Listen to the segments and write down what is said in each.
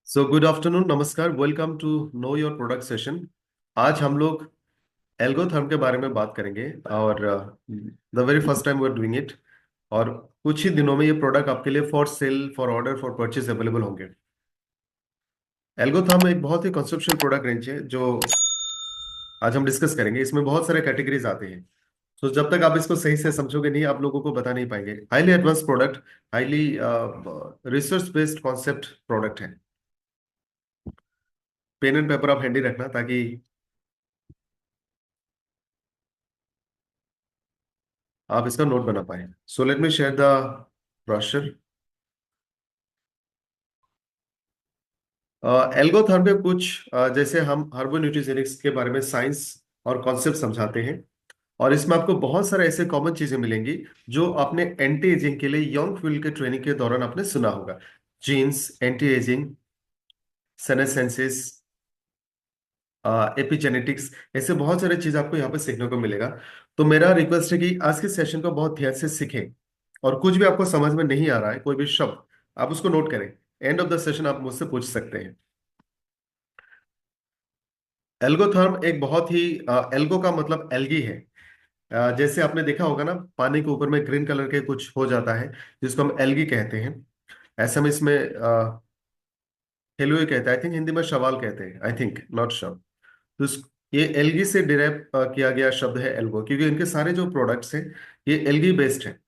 सो good afternoon, नमस्कार, welcome to know your product session. आज हम लोग एल्गोथर्म के बारे में बात करेंगे और the very first time we are doing it. और कुछ ही दिनों में ये प्रोडक्ट आपके लिए for sale, for order, for purchase available होंगे। एल्गोथर्म एक बहुत ही कंसेप्शुअल प्रोडक्ट रेंज है जो आज हम डिस्कस करेंगे। इसमें बहुत सारे कैटेगरीज आते हैं। तो जब तक आप इसको सही से समझोगे नहीं, आप लोगों को बता नहीं पाएंगे। Highly advance product, highly research based concept product है। पेन एंड पेपर आप हैंडी रखना ताकि आप इसका नोट बना पाए। So let me share the brochure. Algotherm में कुछ जैसे हम हार्बोन्यूट्रिजेनिक्स के बारे में साइंस और कॉन्सेप्ट समझाते हैं। और इसमें आपको बहुत सारे ऐसे कॉमन चीजें मिलेंगी जो आपने एंटी एजिंग के लिए यंग फील्ड के ट्रेनिंग के दौरान आपने सुना होगा। जीन्स, एंटी एजिंग, सेनेसेंसिस, एपिजेनेटिक्स, ऐसे बहुत सारे चीज आपको यहाँ पे सीखने को मिलेगा। तो मेरा रिक्वेस्ट है कि आज के सेशन को बहुत ध्यान से सीखें। और कुछ भी आपको समझ में नहीं आ रहा है, कोई भी शब्द, आप उसको नोट करें। एंड ऑफ द सेशन आप मुझसे पूछ सकते हैं। एल्गोथर्म एक बहुत ही एल्गो का मतलब एल्गी है। जैसे आपने देखा होगा ना, पानी के ऊपर में ग्रीन कलर के कुछ हो जाता है जिसको हम एल्गी कहते हैं। ऐसे में इसमें हेलुए कहते हैं, आई थिंक हिंदी में शवाल कहते हैं, आई थिंक नॉट शव। तो ये एल्गी से डिराइव किया गया शब्द है एल्गो, क्योंकि इनके सारे जो प्रोडक्ट्स हैं ये एल्गी बेस्ड है।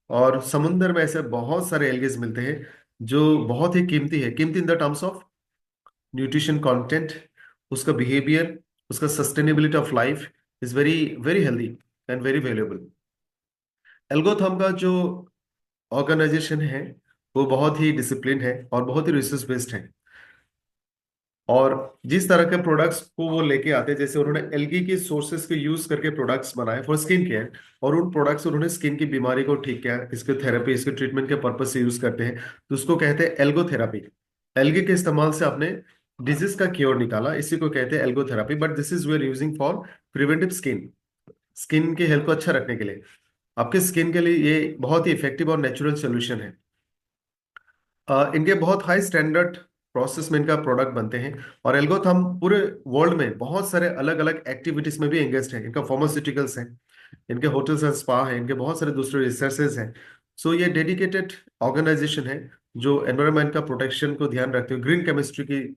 और समुद्र में ऐसे बहुत सारे एल्गीज मिलते हैं जो बहुत ही कीमती है। कीमती in the terms of nutrition content, उसका बिहेवियर, उसका sustainability of life is very very healthy and very valuable. Algotherm का जो ऑर्गेनाइजेशन है वो बहुत ही डिसिप्लिन है और बहुत ही रिसर्च बेस्ड है। और जिस तरह के प्रोडक्ट्स को वो लेके आते हैं, जैसे उन्होंने एल्गी की सोर्सेज को यूज करके प्रोडक्ट्स बनाए फॉर स्किन केयर, और उन प्रोडक्ट्स उन्होंने स्किन की बीमारी को ठीक किया, इसके थेरेपी, इसके ट्रीटमेंट के पर्पज से यूज करते हैं, तो उसको कहते हैं एल्गोथेरापी। एल्गी के इस्तेमाल से आपने डिजीज का क्योर निकाला, इसी को कहते हैं algotherapy. But this is we are using for preventive skin, skin की हेल्थ को अच्छा रखने के लिए। आपके स्किन के लिए ये बहुत ही इफेक्टिव और नेचुरल सोल्यूशन है। इनके बहुत हाई स्टैंडर्ड प्रोसेस में इनका प्रोडक्ट बनते हैं। और एल्गोथर्म पूरे वर्ल्ड में बहुत सारे अलग अलग एक्टिविटीज में भी एंगेज्ड है। इनका फार्मास्यूटिकल्स है, इनके होटल्स एंड स्पा है, इनके बहुत सारे दूसरे रिसर्चेज हैं। सो ये डेडिकेटेड ऑर्गेनाइजेशन है जो एनवायरनमेंट का प्रोटेक्शन को ध्यान रखते हुए ग्रीन केमिस्ट्री की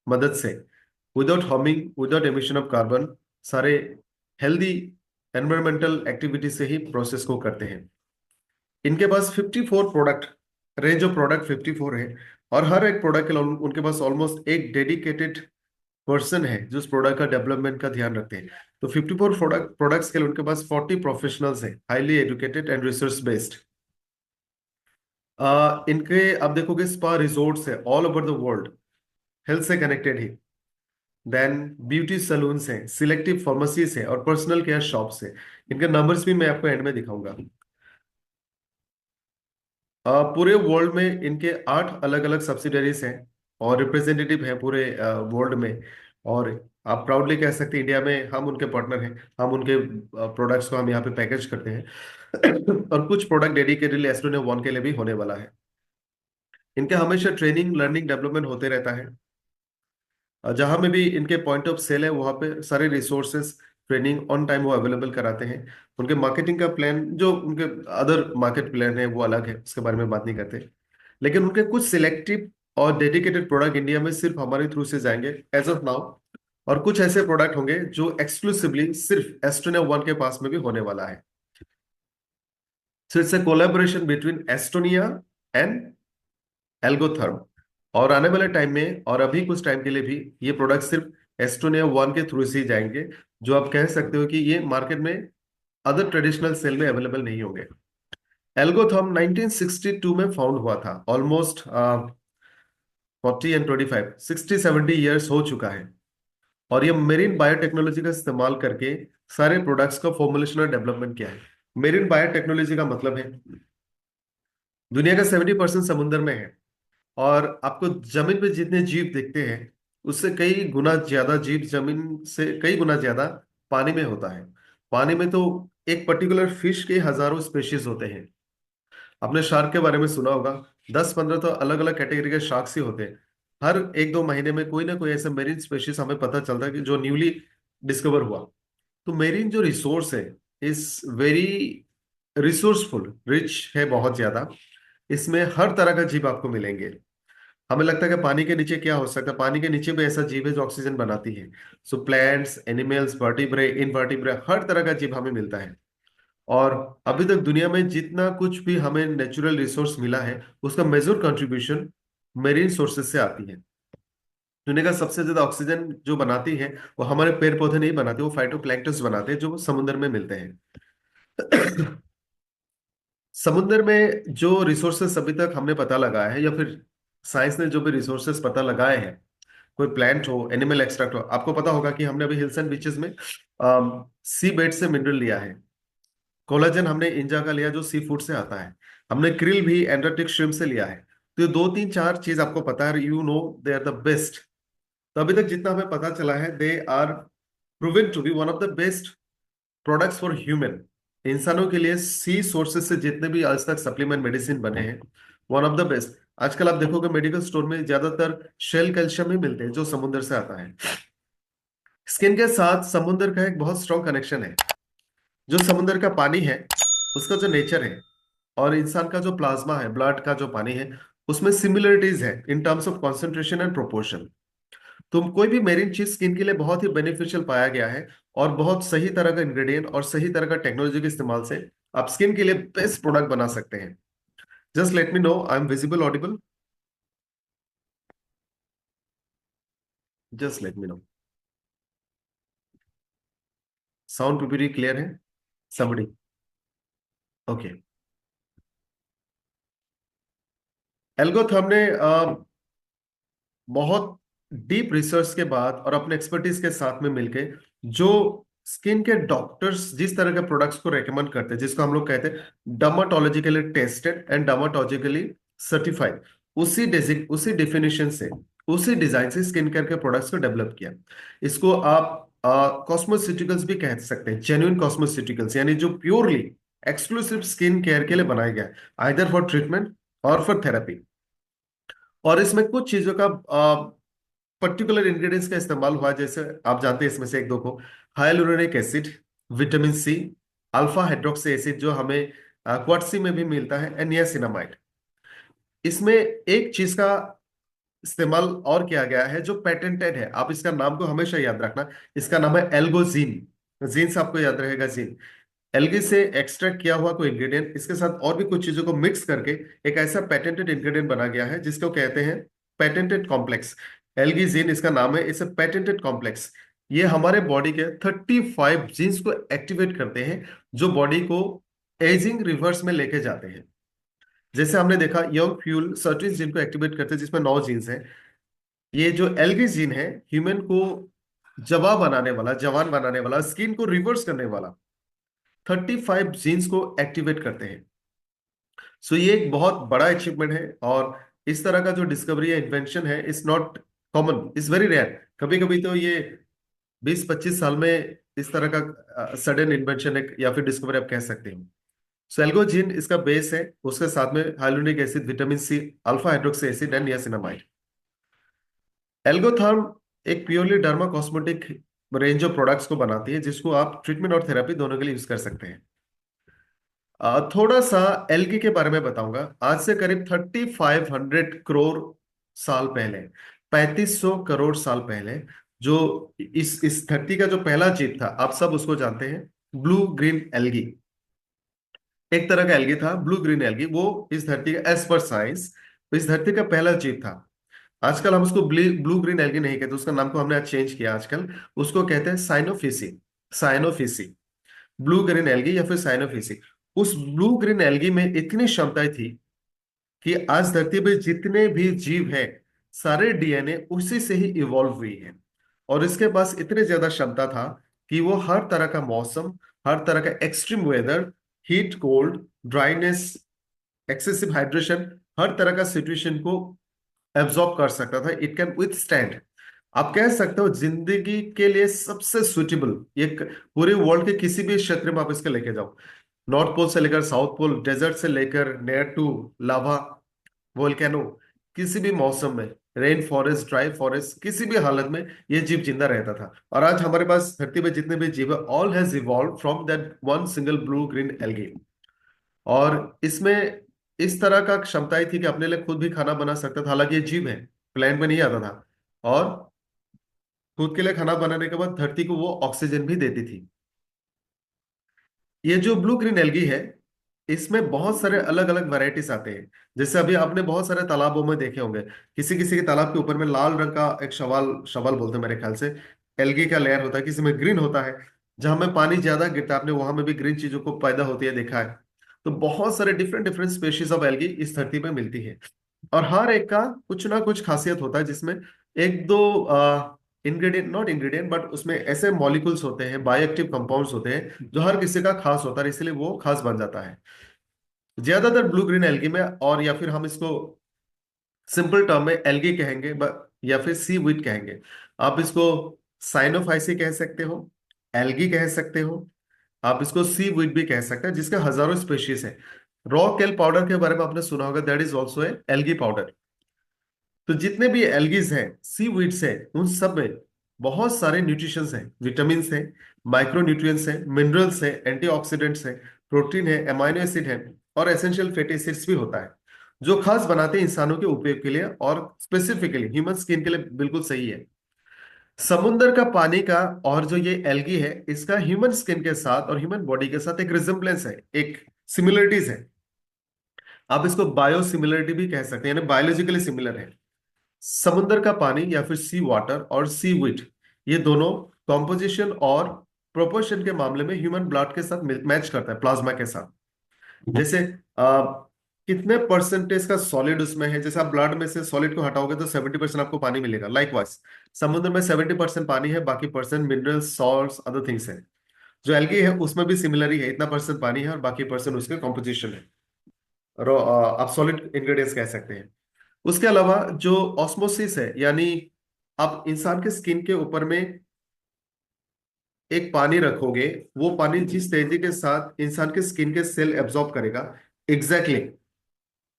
मदद से, without harming, without emission of carbon, सारे हेल्दी एनवायरमेंटल एक्टिविटी से ही प्रोसेस को करते हैं। इनके पास 54 प्रोडक्ट, रेंज ऑफ प्रोडक्ट 54 है। और हर एक प्रोडक्ट के लिए उनके पास ऑलमोस्ट एक डेडिकेटेड पर्सन है जो उस प्रोडक्ट का डेवलपमेंट का ध्यान रखते हैं। तो 54 प्रोडक्ट्स के लिए उनके पास 40 प्रोफेशनल्स हैं, highly educated and research based. इनके आप देखोगे स्पा रिजोर्ट्स है all over the world, health से कनेक्टेड ही। देन ब्यूटी सलून्स हैं, सिलेक्टिव फार्मेसीज हैं और पर्सनल केयर शॉप्स हैं। इनके नंबर्स भी मैं आपको एंड में दिखाऊंगा। पूरे वर्ल्ड में इनके 8 अलग अलग सब्सिडरीज हैं और रिप्रेजेंटेटिव हैं पूरे वर्ल्ड में। और आप प्राउडली कह सकते हैं इंडिया में हम उनके पार्टनर हैं, हम उनके प्रोडक्ट्स को हम यहाँ पे पैकेज करते हैं। और कुछ प्रोडक्ट डेडिकेटली एस्ट्रोने वन के लिए भी होने वाला है। इनके हमेशा ट्रेनिंग, लर्निंग, डेवलपमेंट होते रहता है। जहां में भी इनके पॉइंट ऑफ सेल है वहां पे सारे रिसोर्सेस, ट्रेनिंग ऑन टाइम वो अवेलेबल कराते हैं। उनके मार्केटिंग का प्लान, जो उनके अदर मार्केट प्लान है वो अलग है, उसके बारे में बात नहीं करते। लेकिन उनके कुछ सिलेक्टिव और डेडिकेटेड प्रोडक्ट इंडिया में सिर्फ हमारे थ्रू से जाएंगे एज ऑफ नाउ। और कुछ ऐसे प्रोडक्ट होंगे जो एक्सक्लूसिवली सिर्फ एस्टोनिया वन के पास में भी होने वाला है। So it's a collaboration between Estonia and Algotherm. और आने वाले टाइम में और अभी कुछ टाइम के लिए भी ये प्रोडक्ट सिर्फ एस्टोनिया वन के थ्रू से ही जाएंगे, जो आप कह सकते हो कि ये मार्केट में अदर ट्रेडिशनल सेल में अवेलेबल नहीं होंगे। एल्गोथर्म 1962 में फाउंड हुआ था। ऑलमोस्ट 40 एंड 25, 60-70 ईयर्स हो चुका है। और ये मेरीन बायोटेक्नोलॉजी का इस्तेमाल करके सारे प्रोडक्ट्स का फॉर्मुलेशन और डेवलपमेंट किया है। मेरीन बायोटेक्नोलॉजी का मतलब है दुनिया का 70% समुद्र में है। और आपको जमीन पे जितने जीव दिखते हैं उससे कई गुना ज्यादा जीव जमीन से कई गुना ज्यादा पानी में होता है। पानी में तो एक पर्टिकुलर फिश के हजारों स्पेशीज होते हैं। आपने शार्क के बारे में सुना होगा, 10-15 तो अलग अलग कैटेगरी के शार्क्स ही होते हैं। हर एक दो महीने में कोई ना कोई ऐसा मेरीन स्पेशीज हमें पता चलता है कि जो न्यूली डिस्कवर हुआ। तो मेरीन जो रिसोर्स है इस वेरी रिसोर्सफुल, रिच है बहुत ज्यादा। इसमें हर तरह का जीव आपको मिलेंगे। हमें लगता है कि पानी के नीचे क्या हो सकता है, पानी के नीचे भी ऐसा जीव है जो ऑक्सीजन बनाती है। सो प्लांट्स, एनिमल्स, वर्टिब्रे, इनवर्टिब्रे, हर तरह का जीव हमें मिलता है। और अभी तक दुनिया में जितना कुछ भी हमें नेचुरल रिसोर्स मिला है उसका मेजर कंट्रीब्यूशन मेरीन सोर्सेज से आती है। दुनिया का सबसे ज्यादा ऑक्सीजन जो बनाती है वो हमारे पेड़ पौधे नहीं बनाते, वो फाइटोप्लैंक्टन्स बनाते हैं जो समुद्र में मिलते हैं। समुद्र में जो रिसोर्सेस अभी तक हमने पता लगाया है, या फिर साइंस ने जो भी रिसोर्सेस पता लगाए हैं, कोई प्लांट हो, एनिमल एक्सट्रैक्ट हो, आपको पता होगा कि हमने अभी हिल्स एंड बीचेस में सी बेड से मिनरल लिया है। कोलाजन हमने इंजा का लिया जो सी फूड से आता है। हमने क्रिल भी एंटार्क्टिक श्रिम्प से लिया है। तो ये दो तीन चार चीज आपको पता है, you know they are the best. तो अभी तक जितना हमें पता चला है, they are proven to be one of the best products for human. इंसानों के लिए सी सोर्सेज से जितने भी आज तक सप्लीमेंट मेडिसिन बने हैं, वन ऑफ द बेस्ट। आजकल आप देखोगे मेडिकल स्टोर में ज्यादातर शेल कैल्शियम ही मिलते हैं जो समुद्र से आता है। स्किन के साथ समुद्र का एक बहुत स्ट्रॉन्ग कनेक्शन है। जो समुद्र का पानी है उसका जो नेचर है और इंसान का जो प्लाज्मा है, ब्लड का जो पानी है, उसमें सिमिलरिटीज है in terms of concentration and proportion. तो कोई भी मेरीन चीज स्किन के लिए बहुत ही बेनिफिशियल पाया गया है। और बहुत सही तरह का इंग्रेडिएंट और सही तरह का टेक्नोलॉजी के इस्तेमाल से आप स्किन के लिए बेस्ट प्रोडक्ट बना सकते हैं। Just let me know I am visible, Audible? Just let me know. Sound पूरी क्लियर है? समबड़ी? ओके। एल्गोथर्म ने बहुत डीप रिसर्च के बाद और अपने एक्सपर्टीज के साथ में मिलके जो स्किन के डॉक्टर्स जिस तरह के प्रोडक्ट्स को रेकमेंड करते हैं, जिसको हम लोग कहते हैं dermatologically tested and dermatologically certified, उसी डेफिनेशन से, उसी डिजाइन से स्किन केयर के प्रोडक्ट्स को डेवलप किया। इसको आप कॉस्मेस्यूटिकल्स भी कह सकते हैं, जेन्युइन कॉस्मेस्यूटिकल्स, यानी जो प्योरली एक्सक्लूसिव स्किन केयर के लिए बनाया गया है, आइदर फॉर ट्रीटमेंट और फॉर थेरेपी। और इसमें कुछ चीजों का पर्टिकुलर इंग्रेडिएंट्स का इस्तेमाल हुआ, जैसे आप जानते हैं इसमें से एक दो को: hyaluronic acid, vitamin C, alpha hydroxy acid जो हमें क्वार्ट्जी में भी मिलता है, एंड नियासिनामाइड। इसमें एक चीज का इस्तेमाल और किया गया है जो पेटेंटेड है, आप इसका नाम को हमेशा याद रखना। इसका नाम है एल्गोजीन। जीन से आपको याद रहेगा, जीन। एल्गी से एक्सट्रैक्ट किया हुआ कोई इंग्रेडिएंट, इसके साथ और भी कुछ चीजों को मिक्स करके एक ऐसा पेटेंटेड इंग्रेडिएंट बना गया है जिसको कहते हैं पेटेंटेड कॉम्प्लेक्स। एल्गीजीन इसका नाम है, इसे पेटेंटेड कॉम्प्लेक्स। ये हमारे बॉडी के 35 जीन्स को एक्टिवेट करते हैं जो बॉडी को एजिंग रिवर्स में लेके जाते हैं। जैसे हमने देखा यंग फ्यूल सर्टेन जीन को एक्टिवेट करते हैं जिसमें 9 जीन्स हैं। ये जो एल्गी जीन है ह्यूमन को जवान बनाने वाला, स्किन को रिवर्स करने वाला 35 जीन्स को एक्टिवेट करते हैं। सो ये एक बहुत बड़ा अचीवमेंट है। और इस तरह का जो डिस्कवरी या इन्वेंशन है, it's not common, it's very rare. कभी कभी तो ये 20-25 साल में इस तरह का सडन इन्वेंशन है या फिर डिस्कवरी आप कह सकते हो। सो एल्गोजिन इसका बेस है, उसके साथ में hyaluronic acid, vitamin C, alpha hydroxy acid and niacinamide. Algotherm एक purely derma cosmetic range of products को बनाती है जिसको आप ट्रीटमेंट और थेरेपी दोनों के लिए यूज कर सकते हैं। थोड़ा सा एल्गी के बारे में बताऊंगा। आज से करीब 3500 करोड़ साल पहले, 3500 करोड़ साल पहले, जो इस धरती का जो पहला जीव था, आप सब उसको जानते हैं, ब्लू ग्रीन एल्गी। एक तरह का एल्गी था, ब्लू ग्रीन एल्गी। वो इस धरती का, एज पर साइंस, इस धरती का पहला जीव था। आजकल हम उसको ब्लू ग्रीन एल्गी नहीं कहते, उसका नाम को हमने आज चेंज किया। आजकल उसको कहते हैं साइनोफिसी। साइनोफिसी, ब्लू ग्रीन एल्गी या फिर साइनोफिसी। उस ब्लू ग्रीन एल्गी में इतनी क्षमताएं थी कि आज धरती पे जितने भी जीव हैं, सारे डीएनए उसी से ही इवॉल्व हुई है। और इसके पास इतने ज्यादा क्षमता था कि वो हर तरह का मौसम, हर तरह का extreme weather, heat, cold, dryness, excessive hydration, हर तरह का सिचुएशन को एब्जॉर्ब कर सकता था। इट कैन विथस्टैंड, आप कह सकते हो जिंदगी के लिए सबसे सुटेबल। एक पूरे वर्ल्ड के किसी भी क्षेत्र में आप इसके लेके जाओ, नॉर्थ पोल से लेकर साउथ पोल, डेजर्ट से लेकर नेयर टू लावा, वोल्केनो, किसी भी मौसम में, रेन फॉरेस्ट, ड्राई फॉरेस्ट, किसी भी हालत में ये जीव जिंदा रहता था। और आज हमारे पास धरती पे जितने भी जीव है, all has evolve from that one single blue green algae. और इसमें इस तरह का क्षमताएं थी कि अपने लिए खुद भी खाना बना सकता था, हालांकि ये जीव है, प्लेन में नहीं आता था। और खुद के लिए खाना बनाने के बाद धरती को वो ऑक्सीजन भी देती थी। ये जो ब्लू ग्रीन एल्गी है, इसमें बहुत सारे अलग अलग वैरायटीज आते हैं। जैसे अभी आपने बहुत सारे तालाबों में देखे होंगे, किसी किसी के तालाब के ऊपर में लाल रंग का एक शवाल शवाल बोलते हैं मेरे ख्याल से, एल्गी का लेयर होता है, किसी में ग्रीन होता है। जहां में पानी ज्यादा गिरता है, आपने वहां में भी ग्रीन चीजों को पैदा होती है देखा है। तो बहुत सारे different different species of algae इस धरती पे मिलती है। और हर एक का कुछ ना कुछ खासियत होता है, जिसमें एक दो इंग्रेडिएंट, नॉट इंग्रेडिएंट बट उसमें ऐसे मॉलिक्यूल्स होते हैं, बायोएक्टिव कंपाउंड्स होते हैं जो हर किसी का खास होता है, इसलिए वो खास बन जाता है। ज्यादातर ब्लू ग्रीन एल्गी में, और या फिर हम इसको सिंपल टर्म में एल्गी कहेंगे, या फिर सी वीट कहेंगे। आप इसको साइनोफाइसी कह सकते हो, एल्गी कह सकते हो, आप इसको सी वीट भी कह सकते हैं, जिसके हजारों स्पेशीज है। रॉ केल पाउडर के बारे में आपने सुना होगा, that is also a algae powder. तो जितने भी एल्गीज हैं, सी वीड्स हैं, उन सब में बहुत सारे न्यूट्रिशंस हैं, विटामिन हैं, माइक्रो न्यूट्रिएंट्स हैं, मिनरल्स हैं, एंटीऑक्सीडेंट्स हैं, प्रोटीन है, अमाइनो एसिड है, और एसेंशियल फैटी एसिड्स भी होता है, जो खास बनाते हैं इंसानों के उपयोग के लिए, और स्पेसिफिकली ह्यूमन स्किन के लिए बिल्कुल सही है। समुद्र का पानी का, और जो ये एल्गी है, इसका ह्यूमन स्किन के साथ और ह्यूमन बॉडी के साथ एक रिजेम्बलेंस है, एक सिमिलरिटीज है। आप इसको बायो सिमिलरिटी भी कह सकते हैं, यानी बायोलॉजिकली सिमिलर है। समुद्र का पानी या फिर सी वाटर और सी वीट, ये दोनों कॉम्पोजिशन और प्रोपोर्शन के मामले में ह्यूमन ब्लड के साथ मैच करता है, प्लाज्मा के साथ। जैसे कितने परसेंटेज का सॉलिड उसमें है, जैसे आप ब्लड में से सॉलिड को हटाओगे तो 70% आपको पानी मिलेगा। लाइकवाइज समुद्र में 70% पानी है, बाकी percent minerals, salts, other things है। जो एल्गी है उसमें भी सिमिलर ही है, इतना परसेंट पानी है और बाकी परसेंट उसके कॉम्पोजिशन है। आप सॉलिड इंग्रेडिएंट्स कह सकते हैं। उसके अलावा जो ऑस्मोसिस है, यानी आप इंसान के स्किन के ऊपर में एक पानी रखोगे, वो पानी जिस तेजी के साथ इंसान के स्किन के सेल एब्जॉर्ब करेगा, एग्जैक्टली exactly,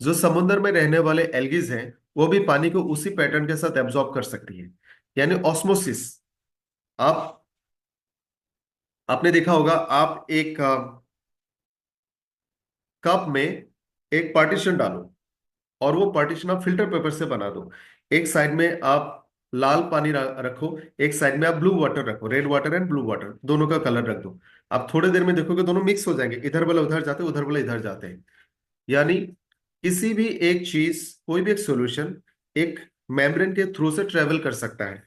जो समुद्र में रहने वाले एल्गीज हैं, वो भी पानी को उसी पैटर्न के साथ एब्जॉर्ब कर सकती है, यानी ऑस्मोसिस। आप आपने देखा होगा, आप एक कप में एक पार्टीशन डालो, और वो पार्टीशन आप फिल्टर पेपर से बना दो। एक साइड में आप लाल पानी रखो, एक साइड में आप ब्लू वाटर रखो, red water and blue water दोनों का कलर रख दो। आप थोड़ी देर में देखोगे दोनों मिक्स हो जाएंगे, इधर वाला उधर जाते हैं, उधर वाला इधर जाते हैं। यानी किसी भी एक चीज, कोई भी एक सॉल्यूशन एक मेम्ब्रेन के थ्रू से ट्रेवल कर सकता है।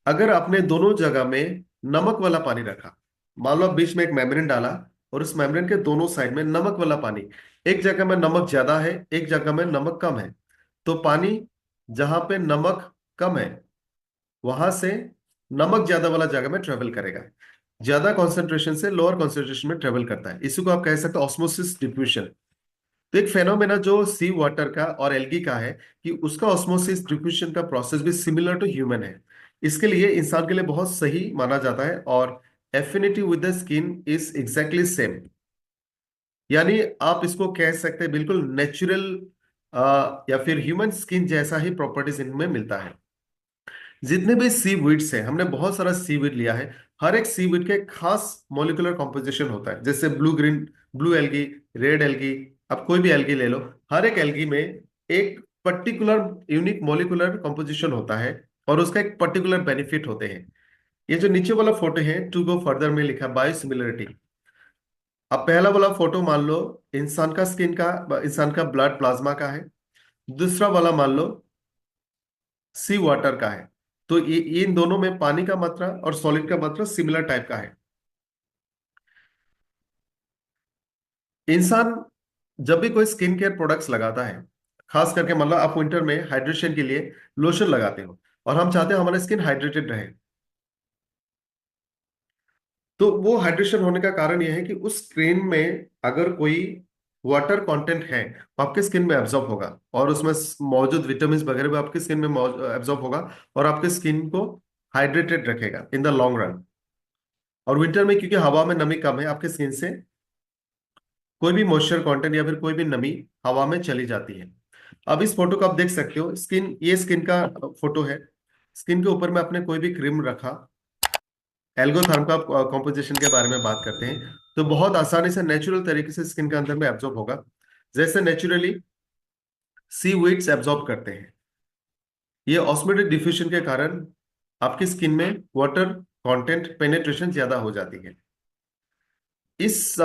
अगर आपने दोनों जगह में नमक वाला पानी रखा, मान लो आप बीच में एक मेम्ब्रेन डाला, और उस मेम्ब्रेन के दोनों साइड में नमक वाला पानी, एक जगह में नमक ज्यादा है, एक जगह में नमक कम है, तो पानी जहां पे नमक कम है, वहां से नमक ज्यादा वाला जगह में ट्रेवल करेगा, ज्यादा कॉन्सेंट्रेशन से लोअर कॉन्सेंट्रेशन में ट्रेवल करता है। इसी को आप कह सकते हो ऑस्मोसिस डिफ्यूजन। तो एक फेनोमेना जो सी वाटर का और एल्गी का है, कि उसका ऑस्मोसिस डिफ्यूजन का प्रोसेस भी सिमिलर टू ह्यूमन है। इसके लिए इंसान के लिए बहुत सही माना जाता है, और affinity with the skin is exactly same. यानी आप इसको कह सकते हैं बिल्कुल नेचुरल, या फिर ह्यूमन स्किन जैसा ही प्रॉपर्टीज इनमें मिलता है। जितने भी सी वीड्स हैं, हमने बहुत सारा सी वीड लिया है, हर एक सी वीड का एक खास मॉलिक्यूलर कॉम्पोजिशन होता है। जैसे blue green, blue algae, red algae, आप कोई भी एल्गी ले लो, हर एक एल्गी में एक पर्टिकुलर यूनिक मॉलिक्यूलर कॉम्पोजिशन होता है, और उसका एक पर्टिकुलर बेनिफिट होते हैं। ये जो नीचे वाला फोटो है, टू गो फर्दर में लिखा बायो सिमिलरिटी। अब पहला वाला फोटो मान लो इंसान का स्किन का, इंसान का ब्लड प्लाज्मा का है। दूसरा वाला मान लो सी वाटर का है। तो ये इन दोनों में पानी का मात्रा और सॉलिड का मात्रा सिमिलर टाइप का है। इंसान जब भी कोई स्किन केयर प्रोडक्ट्स लगाता है, खास करके मतलब आप विंटर में हाइड्रेशन के लिए लोशन लगाते हो, और हम चाहते हैं हमारा स्किन हाइड्रेटेड रहे। तो वो हाइड्रेशन होने का कारण यह है कि उस स्क्रीन में अगर कोई वाटर कंटेंट है, तो आपके स्किन में एब्जॉर्ब होगा, और उसमें मौजूद विटामिन वगैरह भी आपके स्किन में एब्जॉर्ब होगा, और आपके स्किन को हाइड्रेटेड रखेगा इन द लॉन्ग रन। और विंटर में क्योंकि हवा में नमी कम है, आपके स्किन से कोई भी मॉइस्चर कंटेंट या फिर कोई भी नमी हवा में चली जाती है। अब इस फोटो को आप देख सकते हो, स्किन, ये स्किन का फोटो है। स्किन के ऊपर में आपने कोई भी क्रीम रखा, एल्गोथर्म का कॉम्पोजिशन के बारे में बात करते हैं, तो बहुत आसानी से नेचुरल तरीके से स्किन के अंदर में एब्जॉर्ब होगा, जैसे नेचुरली सी वीड्स एब्जॉर्ब करते हैं। ये ऑस्मोटिक डिफ्यूजन के कारण आपकी स्किन में वाटर कंटेंट पेनेट्रेशन ज्यादा हो जाती है। इस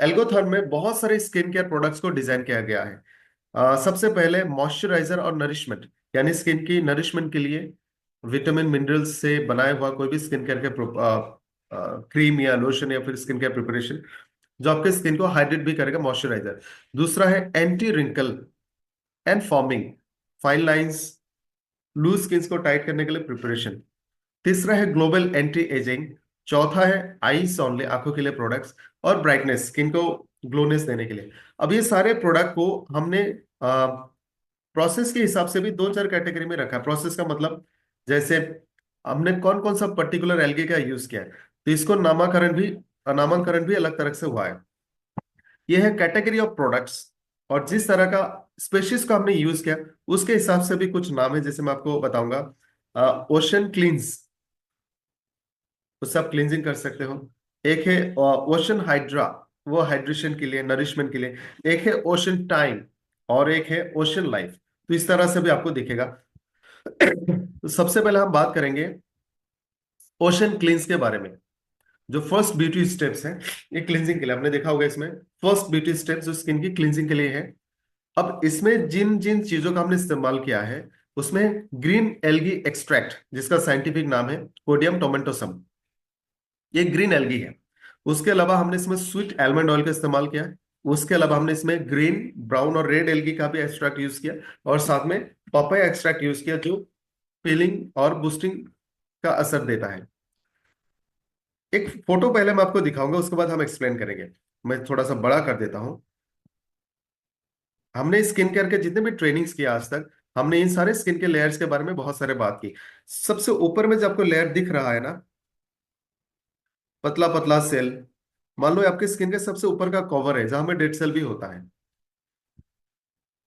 एल्गोथर्म में बहुत सारे स्किन केयर प्रोडक्ट्स को डिजाइन किया गया है। सबसे पहले मॉइस्चराइजर और नरिशमेंट, यानी स्किन की नरिशमेंट के लिए विटामिन मिनरल्स से बनाया हुआ कोई भी स्किन केयर के क्रीम या लोशन या फिर स्किन केयर प्रिपरेशन जो आपके स्किन को हाइड्रेट भी करेगा, मॉइस्चराइजर। दूसरा है anti wrinkle and firming, fine lines, loose skin को टाइट करने के लिए प्रिपरेशन। तीसरा है ग्लोबल एंटी एजिंग। चौथा है आईज ऑनली, आंखों के लिए प्रोडक्ट्स। और ब्राइटनेस, स्किन को ग्लोनेस देने के लिए। अब ये सारे प्रोडक्ट को हमने प्रोसेस के हिसाब से भी दो चार कैटेगरी में रखा है। प्रोसेस का मतलब जैसे हमने कौन कौन सा पर्टिकुलर एल्गे का यूज किया है, तो इसको नामांकन भी अलग तरह से हुआ है। ये है कैटेगरी ऑफ प्रोडक्ट्स, और जिस तरह का स्पेशीज को हमने यूज किया उसके हिसाब से भी कुछ नाम है, जैसे मैं आपको बताऊंगा। ओशन क्लींस, उससे आप क्लींजिंग कर सकते हो। एक है ओशन हाइड्रा, वो हाइड्रेशन के लिए, नरिशमेंट के लिए। एक है ओशन टाइम, और एक है ओशन लाइफ। तो इस तरह से भी आपको दिखेगा। तो सबसे पहले हम बात करेंगे ओशन क्लींस के बारे में। जो फर्स्ट ब्यूटी स्टेप्स है ये क्लींजिंग के लिए, आपने देखा होगा इसमें फर्स्ट ब्यूटी स्टेप्स जो स्किन की क्लींजिंग के लिए है। अब इसमें जिन जिन चीजों का हमने इस्तेमाल किया है उसमें ग्रीन एल्गी एक्सट्रैक्ट, जिसका साइंटिफिक नाम है कोडियम टोमेटोसम, ये ग्रीन एल्गी है। उसके अलावा हमने इसमें स्वीट आलमंड ऑयल का इस्तेमाल किया है। उसके अलावा हमने इसमें ग्रीन, ब्राउन और रेड एल्गी का भी एक्सट्रैक्ट यूज किया, और साथ में पपाया एक्सट्रैक्ट यूज किया, जो पीलिंग और बूस्टिंग का असर देता है। एक फोटो पहले मैं आपको दिखाऊंगा, उसके बाद हम एक्सप्लेन करेंगे। मैं थोड़ा सा बड़ा कर देता हूं। हमने स्किन केयर के जितने भी ट्रेनिंग्स किया आज तक, हमने इन सारे स्किन के लेयर्स के बारे में बहुत सारे बात की। सबसे ऊपर में जो आपको लेयर दिख रहा है ना, पतला पतला सेल, मान लो ये आपके स्किन के सबसे ऊपर का कवर है जहां में डेड सेल भी होता है।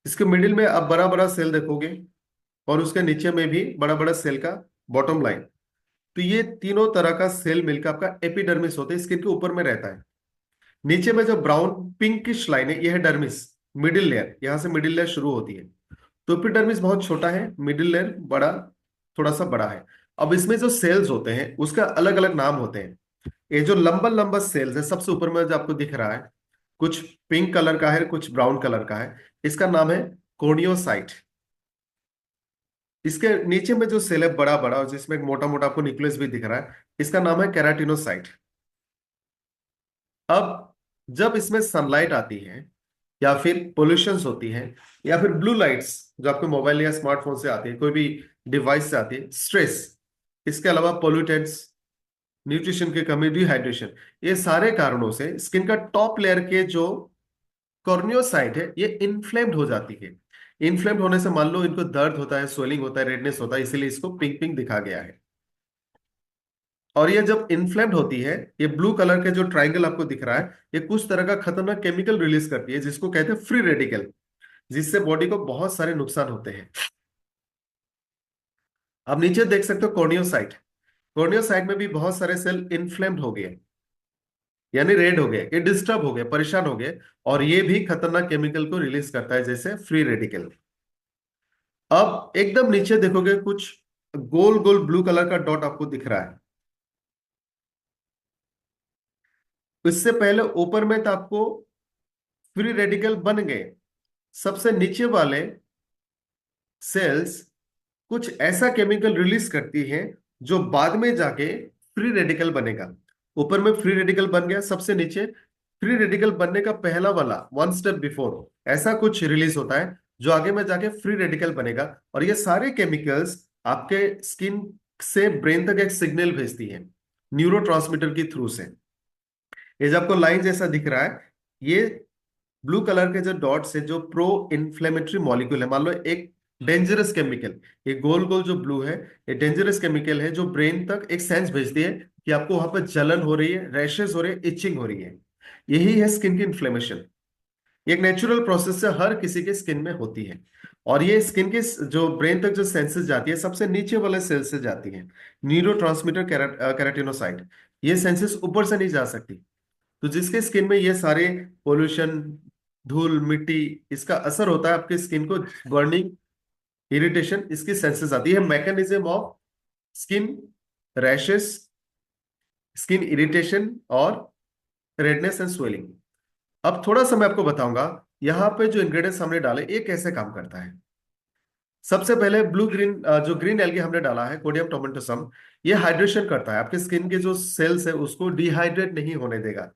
इसके मिडिल में आप बड़ा बड़ा सेल देखोगे, और उसके नीचे में भी बड़ा बड़ा सेल का बॉटम लाइन। तो ये तीनों तरह का सेल मिलकर आपका एपिडर्मिस होता है, स्किन के ऊपर में रहता है। नीचे में जो ब्राउन पिंकिश लाइन है, ये है डर्मिस, मिडिल लेयर, यहां से मिडिल लेयर शुरू होती है। तो एपिडर्मिस बहुत छोटा है, मिडिल लेयर बड़ा, थोड़ा सा बड़ा है। अब इसमें जो सेल्स होते हैं उसका अलग अलग नाम होते हैं। ये जो लंबा लंबा सेल्स है सबसे ऊपर में जो आपको दिख रहा है, कुछ पिंक कलर का है, कुछ ब्राउन कलर का है, इसका नाम है कोर्नियोसाइट। इसके नीचे में जो सेल है बड़ा बड़ा, और जिसमें एक मोटा मोटा आपको न्यूक्लियस भी दिख रहा है, इसका नाम है केराटिनोसाइट। अब जब इसमें सनलाइट आती है, या फिर पोल्यूशंस होती है, या फिर ब्लू लाइट्स जो आपके मोबाइल या स्मार्टफोन से आती है, कोई भी डिवाइस से आती है, स्ट्रेस, इसके अलावा पोल्यूटेंट्स, न्यूट्रिशन की कमी, डिहाइड्रेशन, ये सारे कारणों से स्किन का टॉप लेयर के जो कॉर्नियोसाइट है ये इन्फ्लेम्ड हो जाती है। इन्फ्लेम्ड होने से मान लो इनको दर्द होता है, स्वेलिंग होता है, रेडनेस होता है, इसीलिए इसको पिंक पिंक दिखा गया है। और ये जब इन्फ्लेम्ड होती है, ये ब्लू कलर के जो ट्राइंगल आपको दिख रहा है, ये कुछ तरह का खतरनाक केमिकल रिलीज करती है जिसको कहते हैं फ्री रेडिकल, जिससे बॉडी को बहुत सारे नुकसान होते हैं। आप नीचे देख सकते हो कॉर्नियोसाइट। कॉर्नियोसाइट में भी बहुत सारे सेल इन्फ्लेम्ड हो गए, यानी रेड हो गए, ये डिस्टर्ब हो गए, परेशान हो गए, और ये भी खतरनाक केमिकल को रिलीज करता है जैसे फ्री रेडिकल। अब एकदम नीचे देखोगे कुछ गोल गोल ब्लू कलर का डॉट आपको दिख रहा है। इससे पहले ऊपर में तो आपको फ्री रेडिकल बन गए, सबसे नीचे वाले सेल्स कुछ ऐसा केमिकल रिलीज करती है जो बाद में जाके फ्री रेडिकल बनेगा। ऊपर में फ्री रेडिकल बन गया, सबसे नीचे फ्री रेडिकल बनने का पहला वाला, वन स्टेप बिफोर ऐसा कुछ रिलीज होता है जो आगे में जाके फ्री रेडिकल बनेगा। और ये सारे केमिकल्स आपके स्किन से ब्रेन तक एक सिग्नल भेजती है न्यूरोट्रांसमीटर की थ्रू से। ये जो आपको लाइन जैसा दिख रहा है, ये ब्लू कलर के जो डॉट्स है जो प्रो इन्फ्लेमेटरी मॉलिक्यूल है। मान लो एक डेंजरस केमिकल, ये गोल गोल जो ब्लू है, ये डेंजरस केमिकल है जो ब्रेन तक एक सेंस भेजती है कि आपको वहां पर जलन हो रही है, रैशेस हो रहे हैं, इचिंग हो रही है। यही है स्किन की इन्फ्लेमेशन। ये एक नेचुरल प्रोसेस से हर किसी के स्किन में होती है। और ये स्किन के जो ब्रेन तक जो सेंसेस जाती है सबसे नीचे वाले सेल से जाती है, न्यूरो ट्रांसमीटर कैराटिनोसाइट। ये सेंसेस ऊपर से नहीं जा सकती। तो जिसके स्किन में ये सारे पोल्यूशन, धूल मिट्टी, इसका असर होता है आपके स्किन को, बर्निंग, इरिटेशन, इसकी सेंसेस आती है। Mechanism of skin rashes, skin irritation और रेडनेस एंड स्वेलिंग। अब थोड़ा सा मैं आपको बताऊंगा यहाँ पे जो इंग्रेडिएंट्स हमने डाले ये कैसे काम करता है। सबसे पहले ब्लू ग्रीन, जो ग्रीन एल्गी हमने डाला है कोडियम टोमेटोसम, ये हाइड्रेशन करता है। आपके स्किन के जो सेल्स है उसको डिहाइड्रेट नहीं होने देगा,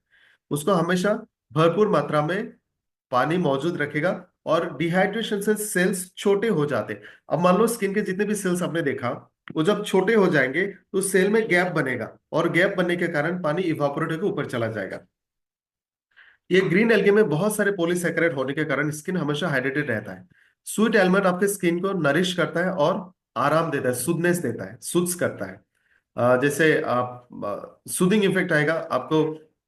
उसको हमेशा भरपूर मात्रा में पानी मौजूद रखेगा। और डिहाइड्रेशन से सेल्स छोटे हो जाते हैं। अब मान लो स्किन के जितने भी सेल्स आपने देखा, वो जब छोटे हो जाएंगे तो सेल में गैप बनेगा, और गैप बनने के कारण पानी इवापोरेट होकर ऊपर चला जाएगा। ये ग्रीन एल्गी में बहुत सारे पॉलीसैकेराइड होने के कारण स्किन हमेशा हाइड्रेटेड रहता है। स्वीट एलमंड आपके स्किन को नरिश करता है और आराम देता है, सुदनेस देता है, सुद्स करता है। जैसे आप सूदिंग इफेक्ट आएगा आपको,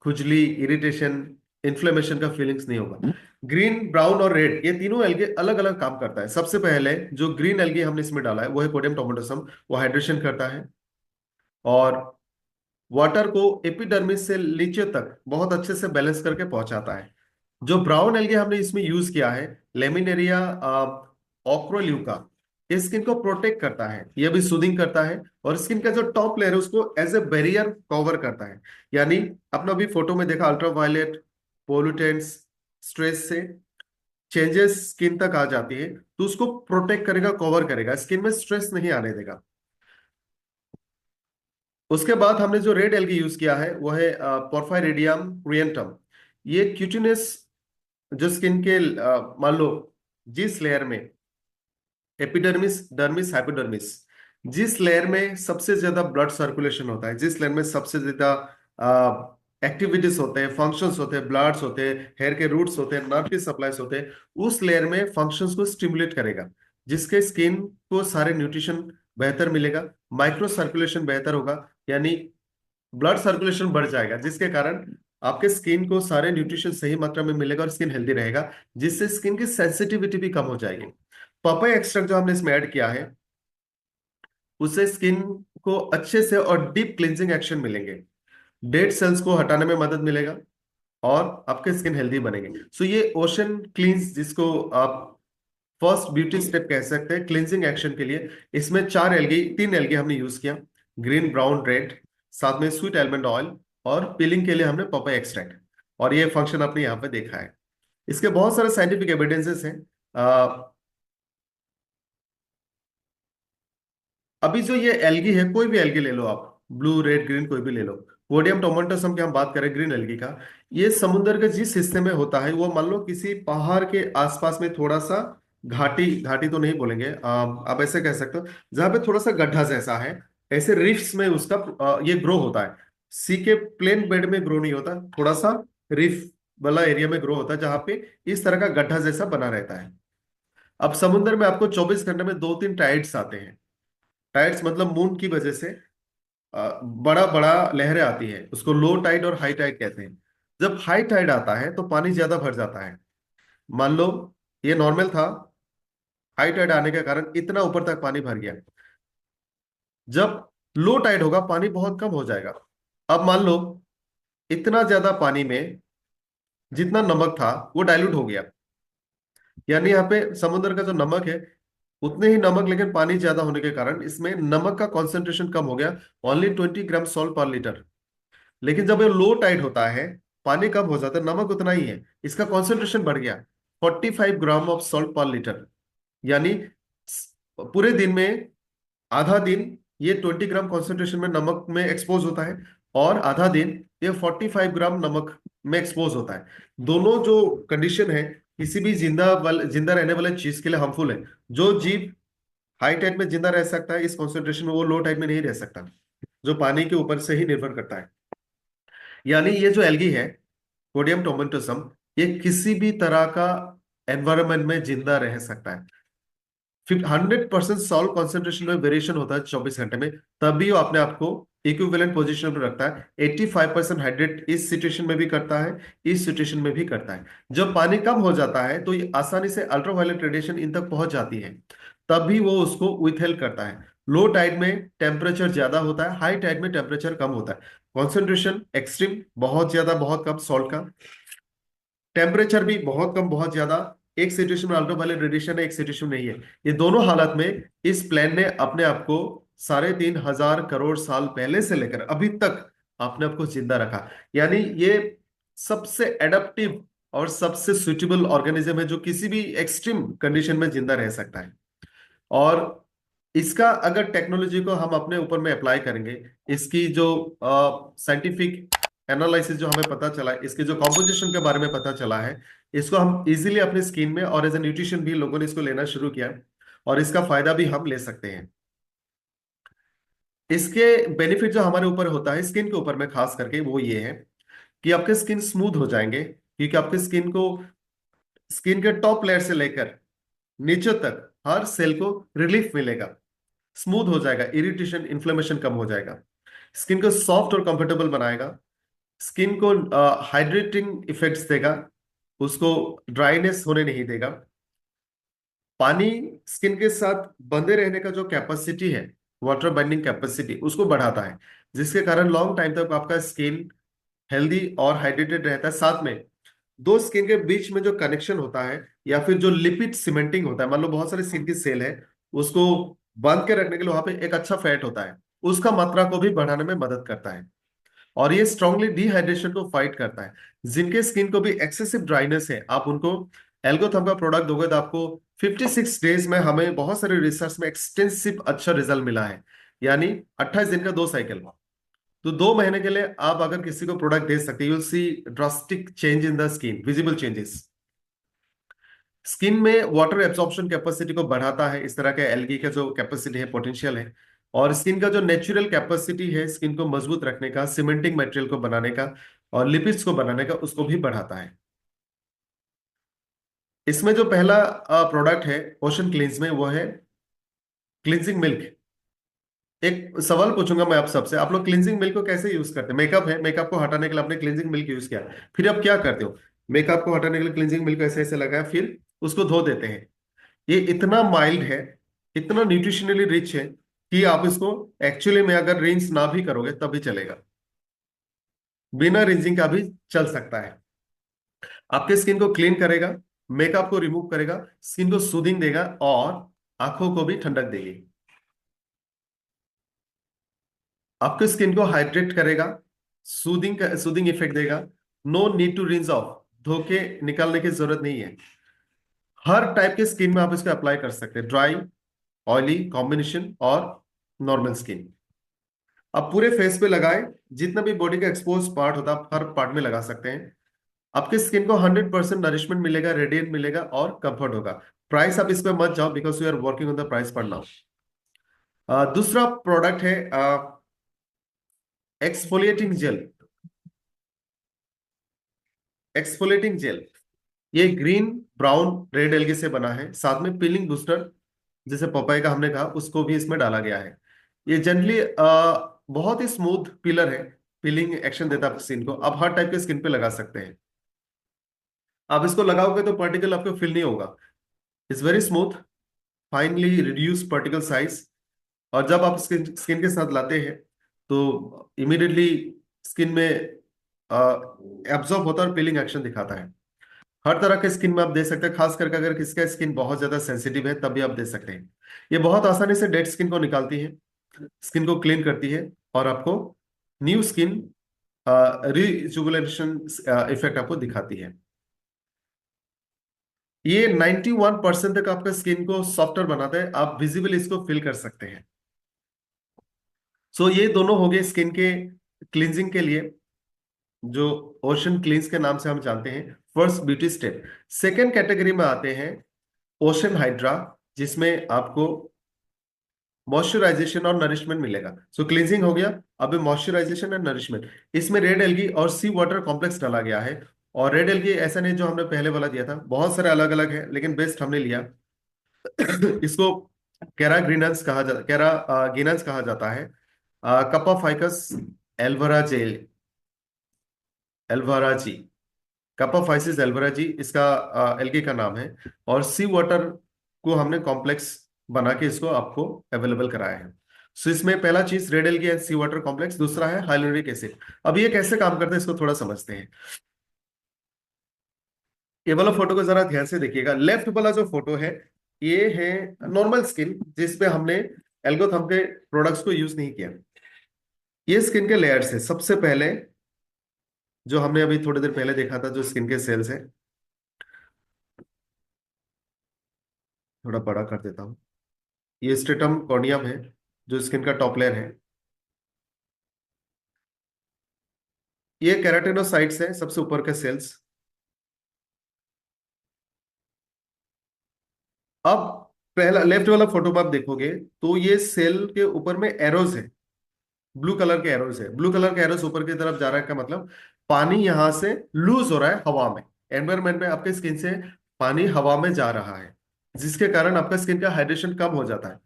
खुजली, इरिटेशन, इन्फ्लेमेशन का फीलिंग्स नहीं होगा। ग्रीन, ब्राउन और रेड ये तीनों एल्गे अलग अलग काम करता है। सबसे पहले जो ग्रीन एल्गी हमने इसमें डाला है वो है कोडियम टोमेटोसम, वो हाइड्रेशन करता है और वाटर को एपिडर्मिस से नीचे तक बहुत अच्छे से बैलेंस करके पहुंचाता है। जो ब्राउन एल्गे हमने इसमें यूज किया है, लेमिनेरिया ऑक्रोल्यूका, ये स्किन को प्रोटेक्ट करता है, ये भी सूदिंग करता है। और स्किन का जो टॉप लेयर है उसको एज ए बैरियर कवर करता है। यानी अपना भी फोटो में देखा, अल्ट्रावायलेट पोल्यूटेंट्स, स्ट्रेस से चेंजेस स्किन तक आ जाती है, तो उसको प्रोटेक्ट करेगा, कवर करेगा, स्किन में स्ट्रेस नहीं आने देगा। उसके बाद हमने जो रेड एल्गी यूज किया है वो है पोर्फायरिडियम प्रियंटम। ये क्यूटिनस, जो स्किन के मान लो जिस लेयर में एपिडर्मिस, डर्मिस, हाइपोडर्मिस, जिस लेयर में सबसे ज्यादा ब्लड सर्कुलेशन होता है, जिस लेयर में सबसे ज्यादा एक्टिविटीज होते हैं, फंक्शंस होते हैं, ब्लड्स होते हैं, हेयर के रूट्स होते हैं, नर्व के सप्लाईज होते हैं, उस लेयर में फंक्शंस को स्टिमुलेट करेगा, जिसके स्किन को सारे न्यूट्रिशन बेहतर मिलेगा, माइक्रो सर्कुलेशन बेहतर होगा, यानी ब्लड सर्कुलेशन बढ़ जाएगा, जिसके कारण आपके स्किन को सारे न्यूट्रिशन सही मात्रा में मिलेगा और स्किन हेल्दी रहेगा, जिससे स्किन की सेंसिटिविटी भी कम हो जाएगी। पपाया एक्सट्रैक्ट जो हमने इसमें ऐड किया है उससे स्किन को अच्छे से और डीप क्लिनजिंग एक्शन मिलेंगे, डेड सेल्स को हटाने में मदद मिलेगा और आपके स्किन हेल्दी बनेंगे। सो ये ओशन क्लींस, जिसको आप फर्स्ट ब्यूटी स्टेप कह सकते हैं क्लिनजिंग एक्शन के लिए, इसमें 4 एल्गी, 3 एल्गी हमने यूज किया, ग्रीन, ब्राउन, रेड, साथ में स्वीट एलमंड ऑयल, और पीलिंग के लिए हमने पपाया एक्सट्रैक्ट। और ये फंक्शन आपने यहाँ पे देखा है। इसके बहुत सारे साइंटिफिक एविडेंसेस हैं। अभी जो ये एल्गी है, कोई भी एल्गी ले लो आप, ब्लू, रेड, ग्रीन, कोई भी ले लो, कोडियम टोमेटोसम की हम बात करें ग्रीन एल्गी का, ये समुद्र के जिस हिस्से में होता है वो मान लो किसी पहाड़ के आसपास में थोड़ा सा घाटी, घाटी तो नहीं बोलेंगे, आप ऐसे कह सकते हो, जहां पे थोड़ा सा गड्ढा जैसा है, ऐसे रिफ्स में उसका ये ग्रो होता है। सी के प्लेन बेड में ग्रो नहीं होता, थोड़ा सा रिफ वाला एरिया में ग्रो होता है, जहां पे इस तरह का गड्ढा जैसा बना रहता है। अब समुद्र में आपको 24 घंटे में 2-3 टाइड्स आते हैं। टाइड्स मतलब मून की वजह से बड़ा बड़ा लहरें आती है, उसको लो टाइड और हाई टाइड कहते हैं। जब हाई टाइड आता है तो पानी ज्यादा भर जाता है। मान लो ये नॉर्मल था, हाई टाइड आने के कारण इतना ऊपर तक पानी भर गया। जब लो टाइड होगा पानी बहुत कम हो जाएगा। अब मान लो इतना ज्यादा पानी में जितना नमक था वो डाइल्यूट हो गया, यानी यहाँ पे समुद्र का जो नमक है उतने ही नमक, लेकिन पानी ज्यादा होने के कारण इसमें नमक का कॉन्सेंट्रेशन कम हो गया, ओनली 20 ग्राम सॉल्ट पर लीटर। लेकिन जब ये लो टाइड होता है, पानी कम हो जाता है, नमक उतना ही है, इसका कॉन्सेंट्रेशन बढ़ गया, 45 ग्राम ऑफ सॉल्ट पर लीटर। यानी पूरे दिन में आधा दिन ये 20 ग्राम कॉन्सेंट्रेशन में नमक में एक्सपोज होता है, और आधा दिन ये 45 ग्राम नमक में एक्सपोज होता है। दोनों जो कंडीशन है किसी भी जिंदा रहने वाले चीज के लिए हार्मफुल है। जो जीव हाई टाइड में जिंदा रह सकता है इस कॉन्सेंट्रेशन में, वो लो टाइड में नहीं रह सकता, जो पानी के ऊपर से ही निर्भर करता है। यानी ये जो एल्गी है कोडियम टोमेटोसम, ये किसी भी तरह का एनवायरनमेंट में जिंदा रह सकता है। 100% सॉल्ट कॉन्सेंट्रेशन में वेरिएशन होता है 24 घंटे में, तभी वो अपने आप को इक्विवेलेंट पोजीशन पर रखता है। 85% हाइड्रेट इस सिचुएशन में भी करता है, इस सिचुएशन में भी करता है। जब पानी कम हो जाता है तो ये आसानी से अल्ट्रावायलेट रेडिएशन इन तक पहुंच जाती है, तब भी वो उसको विथहेल्ड करता है। लो टाइड में टेम्परेचर ज्यादा होता है, हाई टाइड में टेम्परेचर कम होता है। कॉन्सेंट्रेशन एक्सट्रीम, बहुत ज्यादा बहुत कम सॉल्ट का, टेम्परेचर भी बहुत कम बहुत ज्यादा। एक सिचुएशन में अल्ट्रावायलेट रेडिएशन है, एक सिचुएशन नहीं है। ये दोनों हालत में इस प्लेन ने अपने आप को 3,500 करोड़ साल पहले से लेकर अभी तक अपने आप को जिंदा रखा। यानी ये सबसे एडेप्टिव और सबसे सुइटेबल ऑर्गेनिज्म है जो किसी भी एक्सट्रीम कंडीशन में जिंदा रह सकता है। और इसका अगर टेक्नोलॉजी को हम अपने ऊपर में अप्लाई करेंगे, इसकी जो साइंटिफिक एनालिसिस जो हमें पता चला है, इसके जो कॉम्पोजिशन के बारे में पता चला है, इसको हम इजीली अपने स्किन में और एज ए न्यूट्रिशन भी लोगों ने इसको लेना शुरू किया, और इसका फायदा भी हम ले सकते हैं। इसके बेनिफिट जो हमारे ऊपर होता है स्किन के ऊपर में खास करके, वो ये है कि आपके स्किन स्मूथ हो जाएंगे, क्योंकि आपके स्किन को, स्किन के टॉप लेयर से लेकर नीचे तक हर सेल को रिलीफ मिलेगा, स्मूथ हो जाएगा, इरिटेशन इन्फ्लेमेशन कम हो जाएगा, स्किन को सॉफ्ट और कंफर्टेबल बनाएगा, स्किन को हाइड्रेटिंग इफेक्ट्स देगा, उसको ड्राइनेस होने नहीं देगा। पानी स्किन के साथ बंधे रहने का जो कैपेसिटी है, वाटर बाइंडिंग कैपेसिटी, उसको बढ़ाता है, जिसके कारण लॉन्ग टाइम तक आपका स्किन हेल्दी और हाइड्रेटेड रहता है। साथ में दो स्किन के बीच में जो कनेक्शन होता है, या फिर जो लिपिड सीमेंटिंग होता है, मान लो बहुत सारे स्किन की सेल है, उसको बांध के रखने के लिए वहां पे एक अच्छा फैट होता है, उसका मात्रा को भी बढ़ाने में मदद करता है। और ये स्ट्रांगली डिहाइड्रेशन को फाइट करता है। जिनके स्किन को भी एक्सेसिव ड्राइनेस है, आप उनको एल्गोथम का प्रोडक्ट दोगे तो आपको 56 डेज में, हमें बहुत सारे रिसर्च में एक्सटेंसिव अच्छा रिजल्ट मिला है, यानी 28 दिन का 2 साइकिल। तो 2 महीने के लिए आप अगर किसी को प्रोडक्ट दे सकते, you will see drastic change in the skin, visible changes. Skin में वाटर एब्जॉर्प्शन कैपेसिटी को बढ़ाता है, इस तरह के एल्गी का जो कैपेसिटी है, पोटेंशियल है। और स्किन का जो नेचुरल कैपेसिटी है स्किन को मजबूत रखने का, सीमेंटिंग मटेरियल को बनाने का और लिपिड्स को बनाने का, उसको भी बढ़ाता है। इसमें जो पहला प्रोडक्ट है ओशन क्लींस में, वो है क्लींजिंग मिल्क। एक सवाल पूछूंगा मैं आप सबसे, आप लोग क्लींजिंग मिल्क को कैसे यूज करते हैं? मेकअप है, मेकअप को हटाने के लिए आपने क्लींजिंग मिल्क यूज किया, फिर आप क्या करते हो? मेकअप को हटाने के लिए क्लींजिंग मिल्क ऐसे ऐसे लगाया, फिर उसको धो देते हैं। ये इतना माइल्ड है, इतना न्यूट्रिशनली रिच है कि आप इसको एक्चुअली में अगर रिंस ना भी करोगे तब भी चलेगा, बिना रिंसिंग का भी चल सकता है। आपके स्किन को क्लीन करेगा, मेकअप को रिमूव करेगा, स्किन को सूदिंग देगा और आंखों को भी ठंडक देगी। आपके स्किन को हाइड्रेट करेगा, सूदिंग सूदिंग इफेक्ट देगा। No need to rinse off, धो के निकालने की जरूरत नहीं है। हर टाइप के स्किन में आप इसको अप्लाई कर सकते हैं, ड्राई, ऑयली कॉम्बिनेशन और नॉर्मल स्किन। आप पूरे फेस पे लगाए, जितना भी बॉडी का एक्सपोज पार्ट होता है आप हर पार्ट में लगा सकते हैं। आपके स्किन को 100% नरिशमेंट मिलेगा, रेडिएंट मिलेगा और कंफर्ट होगा। प्राइस आप इस पे मत जाओ, because you are working on the price पर नाउ। दूसरा प्रोडक्ट है एक्सफोलिएटिंग जेल। एक्सफोलिएटिंग जेल ये ग्रीन, ब्राउन, रेड एल्गी से बना है, साथ में पीलिंग बूस्टर जैसे पपाई का हमने कहा, उसको भी इसमें डाला गया है। ये जनरली बहुत ही स्मूथ पिलर है, पीलिंग एक्शन देता है स्किन को, आप हर टाइप के स्किन पे लगा सकते हैं। आप इसको लगाओगे तो पार्टिकल आपको फील नहीं होगा, it's very smooth, finally reduce particle size. और जब आप स्किन स्किन के साथ लाते हैं तो इमीडिएटली स्किन में एब्जॉर्ब होता है और पीलिंग एक्शन दिखाता है। हर तरह के स्किन में आप दे सकते हैं, खास करके अगर किसका स्किन बहुत ज्यादा सेंसिटिव है तब भी आप दे सकते हैं। ये बहुत आसानी से डेड स्किन को निकालती है, स्किन को क्लीन करती है और आपको न्यू स्किन रिजुवनेशन इफेक्ट आपको दिखाती है। ये 91% तक आपका स्किन को सॉफ्टर बनाता है, आप विजिबल इसको फील कर सकते हैं। सो ये दोनों हो गए स्किन के क्लींजिंग के लिए, जो ओशन क्लींस के नाम से हम जानते हैं, first beauty step. Second category में आते हैं ओशन हाइड्रा, जिसमें आपको मॉइस्चराइजेशन और नरिशमेंट मिलेगा। सो क्लींजिंग हो गया, अब मॉइस्चराइजेशन एंड नरिशमेंट। इसमें रेड एल्गी और सी वाटर कॉम्प्लेक्स डाला गया है। और रेड एल्गी ऐसा नहीं जो हमने पहले वाला दिया था, बहुत सारे अलग अलग है लेकिन बेस्ट हमने लिया। इसको कैरा गिनन्स कहा जाता है। कप्पा फाइकस एल्वराजे एल्वराजी कप्पा फाइसिस एल्वराजी इसका एल्गी का नाम है। और सी वाटर को हमने कॉम्प्लेक्स बना के इसको आपको अवेलेबल कराया है। सो इसमें पहला चीज red algae and sea water complex, दूसरा है हाइलोरिक एसिड। अब ये कैसे काम करता है इसको थोड़ा समझते हैं। ये वाला फोटो को जरा ध्यान से देखिएगा। लेफ्ट वाला जो फोटो है ये है नॉर्मल स्किन जिसपे हमने एल्गोथम के प्रोडक्ट्स को यूज नहीं किया। ये स्किन के लेयर्स है। सबसे पहले जो हमने अभी थोड़ी देर पहले देखा था जो स्किन के सेल्स है, थोड़ा बड़ा कर देता हूँ। ये स्ट्रेटम कॉर्नियम है जो स्किन का टॉप लेयर है। ये केराटिनोसाइट्स है सबसे ऊपर के सेल्स। अब पहला लेफ्ट वाला फोटो में आप देखोगे तो ये सेल के ऊपर में एरोज है, ब्लू कलर के एरोज है। ब्लू कलर के एरोज ऊपर की तरफ जा रहा है का मतलब पानी यहां से लूज हो रहा है हवा में। एनवायरमेंट में आपके स्किन से पानी हवा में जा रहा है, जिसके कारण आपका स्किन का हाइड्रेशन कम हो जाता है।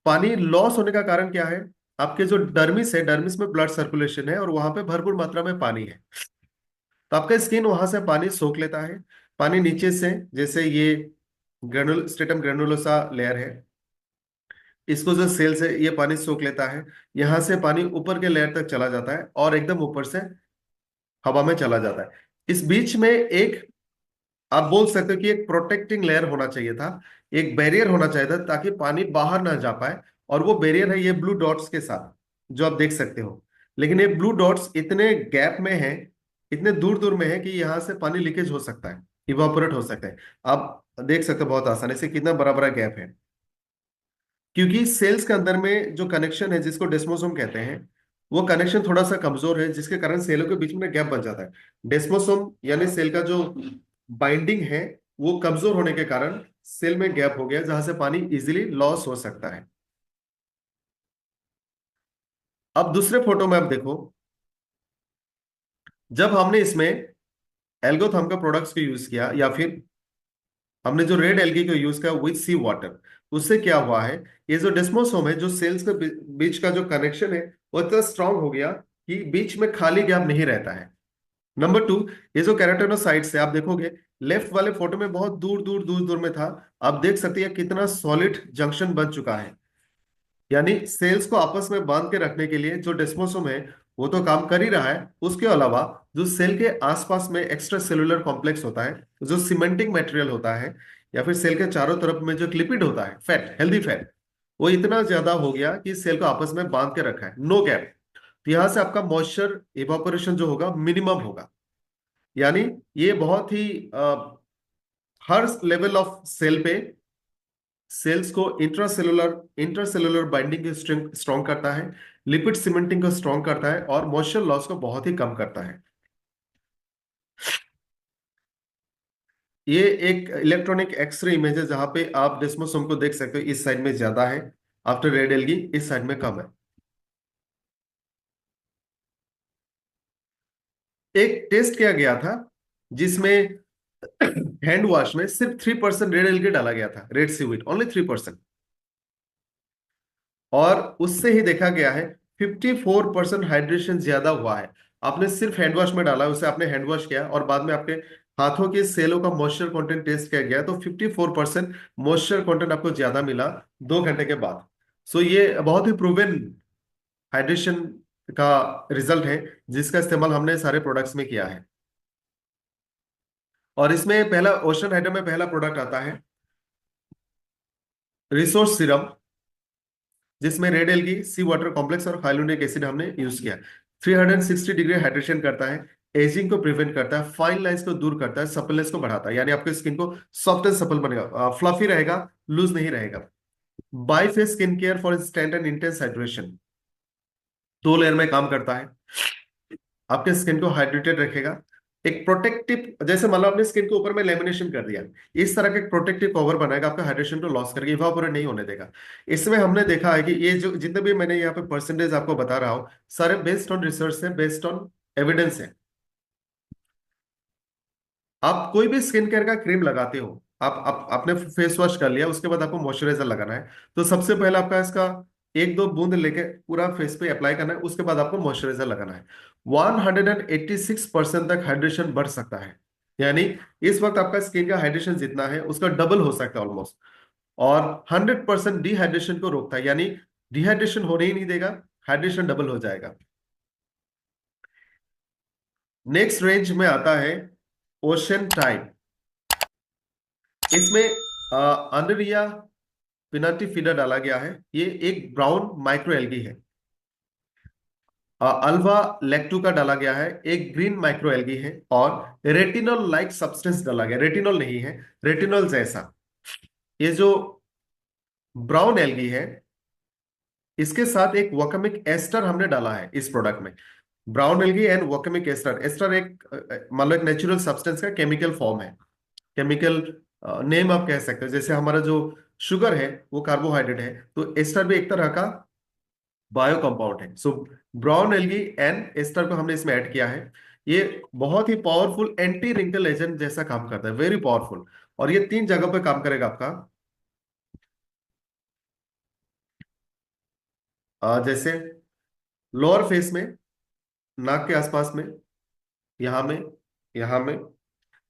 पानी लॉस होने का कारण क्या है? आपके जो डर्मिस है, डर्मिस में ब्लड सर्कुलेशन है और वहां पे भरपूर मात्रा में पानी है, तो आपका स्किन वहां से पानी सोख लेता है। पानी नीचे से, जैसे ये ग्रेनुल स्ट्रेटम ग्रेनुलोसा लेयर है, इसको जो सेल्स है ये पानी सोख लेता है। यहां से पानी ऊपर के लेयर तक चला जाता है और एकदम ऊपर से हवा में चला जाता है। इस बीच में एक, आप बोल सकते हो कि एक प्रोटेक्टिंग लेयर होना चाहिए था, एक बैरियर होना चाहिए था ताकि पानी बाहर ना जा पाए। और वो बैरियर है ये ब्लू डॉट्स के साथ जो आप देख सकते हो। लेकिन ये ब्लू डॉट्स इतने गैप में है, इतने दूर दूर में है कि यहाँ से पानी लीकेज हो सकता है, इवापोरेट हो सकता है। आप देख सकते हो बहुत आसानी से कितना बड़ा बड़ा गैप है, क्योंकि सेल्स के अंदर में जो कनेक्शन है जिसको डेस्मोसोम कहते हैं, वो कनेक्शन थोड़ा सा कमजोर है, जिसके कारण सेलों के बीच में गैप बन जाता है। डेस्मोसोम यानी सेल का जो बाइंडिंग है वो कमजोर होने के कारण सेल में गैप हो गया जहां से पानी इजीली लॉस हो सकता है। अब दूसरे फोटो में आप देखो, जब हमने इसमें एल्गोथर्म का प्रोडक्ट्स को यूज किया या फिर हमने जो रेड एल्गी को यूज किया विथ सी वाटर, उससे क्या हुआ है, ये जो डेस्मोसोम है, जो सेल्स के बीच का जो कनेक्शन है वो इतना स्ट्रांग हो गया कि बीच में खाली गैप नहीं रहता है। नंबर टू, ये जो केराटिनोसाइट्स है आप देखोगे लेफ्ट वाले फोटो में बहुत दूर दूर दूर दूर में था, आप देख सकते हैं कितना सॉलिड जंक्शन बन चुका है। यानी सेल्स को आपस में बांध के रखने के लिए जो डेस्मोसोम है वो तो काम कर ही रहा है, उसके अलावा जो सेल के आसपास में एक्स्ट्रा सेलुलर कॉम्प्लेक्स होता है, जो सीमेंटिंग मटेरियल होता है, या फिर सेल के चारों तरफ में जो लिपिड होता है, फैट, हेल्दी फैट, वो इतना ज्यादा हो गया कि सेल को आपस में बांध के रखा है, नो गैप। तो यहां से आपका मॉइस्चर इवापोरेशन जो होगा मिनिमम होगा। यानी ये बहुत ही हर लेवल ऑफ सेल पे सेल्स को इंट्रासेलुलर बाइंडिंग को स्ट्रॉन्ग करता है, लिपिड सीमेंटिंग को स्ट्रॉन्ग करता है और मॉइस्चर लॉस को बहुत ही कम करता है। ये एक इलेक्ट्रॉनिक एक्सरे इमेज है जहां पे आप डेस्मोसोम को देख सकते हो, इस साइड में ज्यादा है आफ्टर रेड एल्गी, इस साइड में कम है। एक टेस्ट किया गया था जिसमें हैंड वॉश में सिर्फ 3% रेड एल्गी डाला गया था, रेड सीवीड, ओनली 3%। और उससे ही देखा गया है 54% हाइड्रेशन ज्यादा हुआ है। आपने सिर्फ हैंड वॉश में डाला, उसे आपने हैंड वॉश किया और बाद में आपके हाथों के सेलों का मॉइस्चर कंटेंट टेस्ट किया गया तो 54% मॉइस्चर कंटेंट आपको ज्यादा मिला 2 घंटे के बाद। सो ये बहुत ही प्रूवन हाइड्रेशन का रिजल्ट है जिसका इस्तेमाल हमने सारे प्रोडक्ट्स में किया है। और इसमें पहला ओशन हाइड्रो में पहला प्रोडक्ट आता है रिसोर्स सीरम, जिसमें रेड एल्गी, सी वाटर कॉम्प्लेक्स और हाइलुरोनिक एसिड हमने यूज किया। 360 डिग्री हाइड्रेशन करता है, एजिंग को प्रिवेंट करता है, फाइन लाइंस को दूर करता है, सपलनेस को बढ़ाता है, यानी आपके स्किन को सॉफ्ट एंड सपल बनेगा, फ्लफी रहेगा, लूज नहीं रहेगा। By face skin care for instant and intense hydration, 2 layer में काम करता है, आपके स्किन को हाइड्रेटेड रखेगा। एक प्रोटेक्टिव, जैसे मान लो आपने स्किन के ऊपर में लेमिनेशन कर दिया, इस तरह का एक प्रोटेक्टिव कवर बनाएगा, आपका हाइड्रेशन को लॉस करके इवापोरेट नहीं होने देगा। इसमें हमने देखा है कि ये जो जितने भी मैंने यहाँ पे परसेंटेज आपको बता रहा हूँ सारे बेस्ड ऑन रिसर्च है, बेस्ड ऑन एविडेंस है। आप कोई भी स्किन केयर का क्रीम लगाते हो, आपने फेस वॉश कर लिया, उसके बाद आपको मॉइस्चराइजर लगाना है। तो सबसे पहले आपका इसका एक दो बूंद लेके पूरा फेस पे अप्लाई करना है, उसके बाद आपको मॉइस्चराइजर लगाना है। 186% तक हाइड्रेशन बढ़ सकता है। यानी इस वक्त आपका स्किन का हाइड्रेशन जितना है उसका डबल हो सकता है ऑलमोस्ट। और 100% डिहाइड्रेशन को रोकता है, यानी डिहाइड्रेशन होने ही नहीं देगा, हाइड्रेशन डबल हो जाएगा। नेक्स्ट रेंज में आता है ओशन टाइप। इसमें अनरिया पिनाटिफिडा डाला गया है। ये एक ब्राउन माइक्रो एल्गी है। अल्वा लेक्टू का डाला गया है, एक ग्रीन माइक्रो एल्गी है। और रेटिनॉल लाइक सब्सटेंस डाला गया, रेटिनॉल नहीं है, रेटिनॉल जैसा। ये जो ब्राउन एल्गी है, इसके साथ एक वोकामिक एस्टर हमने डाला है इस प्रोडक्ट में। Brown algae and volcanic ester. Ester एक मान लो एक नेचुरल सब्सटेंस का केमिकल फॉर्म है, केमिकल नेम आप कह सकते हो। जैसे हमारा जो शुगर है वो कार्बोहाइड्रेट है, तो एस्टर भी एक तरह का बायो कंपाउंड है। So brown algae and ester को हमने इसमें ऐड किया है। ये बहुत ही पावरफुल एंटी रिंकल एजेंट जैसा काम करता है, वेरी पावरफुल। और ये तीन जगह पे काम करेगा आपका। जैसे लोअर फेस में, नाक के आसपास में, यहाँ में, यहाँ में।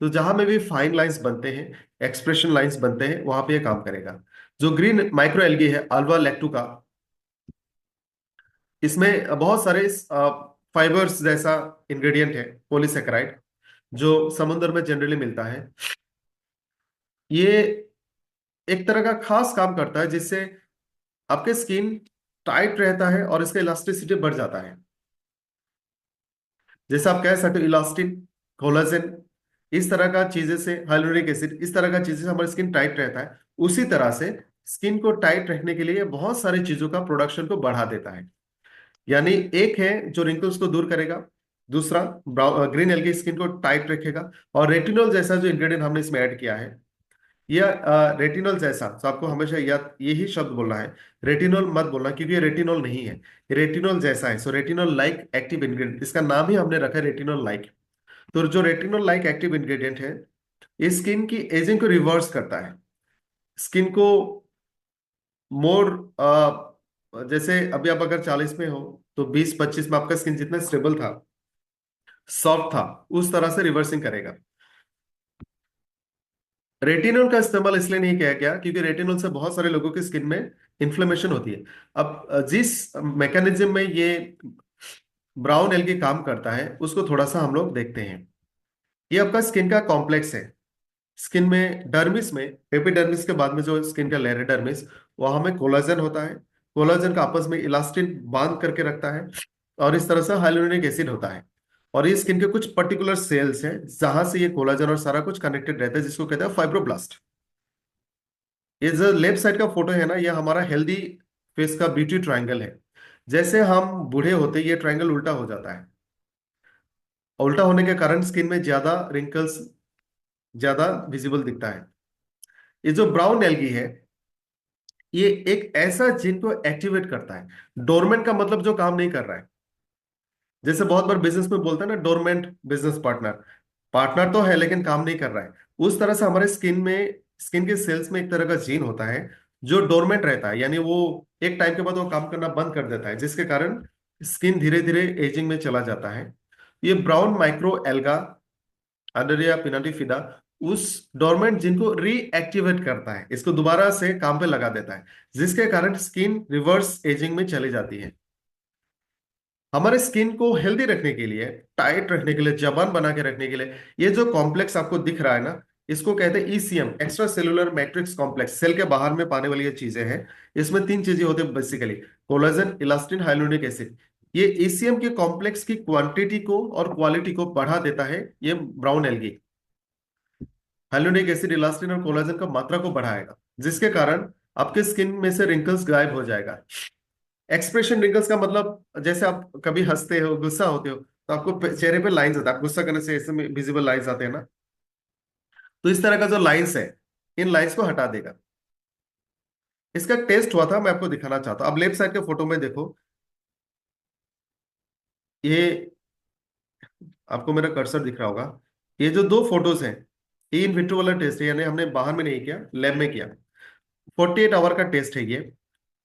तो जहां में भी फाइन लाइंस बनते हैं, एक्सप्रेशन लाइंस बनते हैं, वहां पे ये काम करेगा। जो ग्रीन माइक्रो एल्गी है अल्वा लैक्टुका, इसमें बहुत सारे फाइबर्स जैसा इंग्रेडिएंट है, पॉलीसेकेराइड, जो समुद्र में जनरली मिलता है। ये एक तरह का खास काम करता है जिससे आपके स्किन टाइट रहता है और इसका इलास्टिसिटी बढ़ जाता है। जैसे आप कह सकते हो इलास्टिन, कोलाजन, इस तरह का चीजें से, हाइलुरोनिक एसिड, इस तरह का चीजें से हमारी स्किन टाइट रहता है। उसी तरह से स्किन को टाइट रखने के लिए ये बहुत सारी चीजों का प्रोडक्शन को बढ़ा देता है। यानी एक है जो रिंकल्स को दूर करेगा, दूसरा ग्रीन एल्गी स्किन को टाइट रखेगा, और रेटिनॉल जैसा जो इंग्रेडिएंट हमने इसमें ऐड किया है, यह रेटिनॉल जैसा। तो आपको हमेशा याद यही शब्द बोलना है, रेटिनॉल मत बोलना, क्योंकि ये रेटिनॉल नहीं है, ये रेटिनॉल जैसा है। सो रेटिनॉल लाइक एक्टिव इंग्रेडिएंट, इसका नाम ही हमने रखा है रेटिनॉल लाइक। तो जो रेटिनॉल लाइक एक्टिव इंग्रेडिएंट है, ये स्किन की एजिंग को रिवर्स करता है। स्किन को मोर, जैसे अभी आप अगर 40 में हो, तो 20-25 में आपका स्किन जितना स्टेबल था, सॉफ्ट था, उस तरह से रिवर्सिंग करेगा। रेटिनॉल का इस्तेमाल इसलिए नहीं किया गया क्योंकि रेटिनॉल से बहुत सारे लोगों की स्किन में इन्फ्लेमेशन होती है। अब जिस मैकेनिज्म में ये ब्राउन एल्गी काम करता है उसको थोड़ा सा हम लोग देखते हैं। ये आपका स्किन का कॉम्प्लेक्स है। स्किन में डर्मिस में, एपिडर्मिस के बाद में जो स्किन का लेयर है डर्मिस, वहां में कोलाजन होता है। कोलाजन का आपस में इलास्टिन बांध करके रखता है, और इस तरह से हाइलुरोनिक एसिड होता है। और ये स्किन के कुछ पर्टिकुलर सेल्स हैं जहां से ये कोलाजन और सारा कुछ कनेक्टेड रहता है, जिसको कहते हैं फाइब्रोब्लास्ट। ये जो लेफ्ट साइड का फोटो है ना, ये हमारा हेल्दी फेस का ब्यूटी ट्रायंगल है। जैसे हम बूढ़े होते ये ट्रायंगल उल्टा हो जाता है। उल्टा होने के कारण स्किन में ज्यादा रिंकल्स, ज्यादा विजिबल दिखता है। ये जो ब्राउन एल्गी है, ये एक ऐसा जीन को एक्टिवेट करता है। डोरमेंट का मतलब जो काम नहीं कर रहा है। जैसे बहुत बार बिजनेस में बोलते हैं ना, डोरमेंट बिजनेस पार्टनर, पार्टनर तो है लेकिन काम नहीं कर रहा है। उस तरह से हमारे स्किन में, स्किन के सेल्स में एक तरह का जीन होता है जो डोरमेंट रहता है, यानी वो एक टाइम के बाद वो काम करना बंद कर देता है, जिसके कारण स्किन धीरे धीरे एजिंग में चला जाता है। ये ब्राउन माइक्रो एल्गा अडरिया पिनाटिफिदा उस डोरमेंट जीन को रीएक्टिवेट करता है, इसको दोबारा से काम पे लगा देता है, जिसके कारण स्किन रिवर्स एजिंग में चली जाती है। हमारे स्किन को हेल्दी रखने के लिए, टाइट रखने के लिए, जवान बना के रखने के लिए, ये जो कॉम्प्लेक्स आपको दिख रहा है ना, इसको कहते हैं ECM, extra cellular matrix complex. Cell के बाहर में पाने वाली ये चीजें हैं। इसमें तीन चीजें होती है basically, collagen, elastin, hyaluronic acid. ये ईसीएम के कॉम्प्लेक्स की क्वांटिटी को और क्वालिटी को बढ़ा देता है ये brown algae. Hyaluronic acid, elastin और कोलाजन का मात्रा को बढ़ाएगा, जिसके कारण आपके स्किन में से रिंकल्स गायब हो जाएगा। एक्सप्रेशन रिंकल्स का मतलब, जैसे आप कभी हंसते हो, गुस्सा होते हो, तो आपको चेहरे पे लाइंस आता है, आप गुस्सा करने से ऐसे में विजिबल लाइंस आते हैं ना, तो इस तरह का जो लाइंस है, इन लाइंस को हटा देगा। इसका टेस्ट हुआ था, मैं आपको दिखाना चाहता हूं। अब लेफ्ट साइड के फोटो में देखो, ये आपको मेरा कर्सर दिख रहा होगा। ये जो दो फोटोज हैं, ये इन विट्रो वाला टेस्ट है, यानी हमने बाहर में नहीं किया, लैब में किया। 48 आवर का टेस्ट है ये।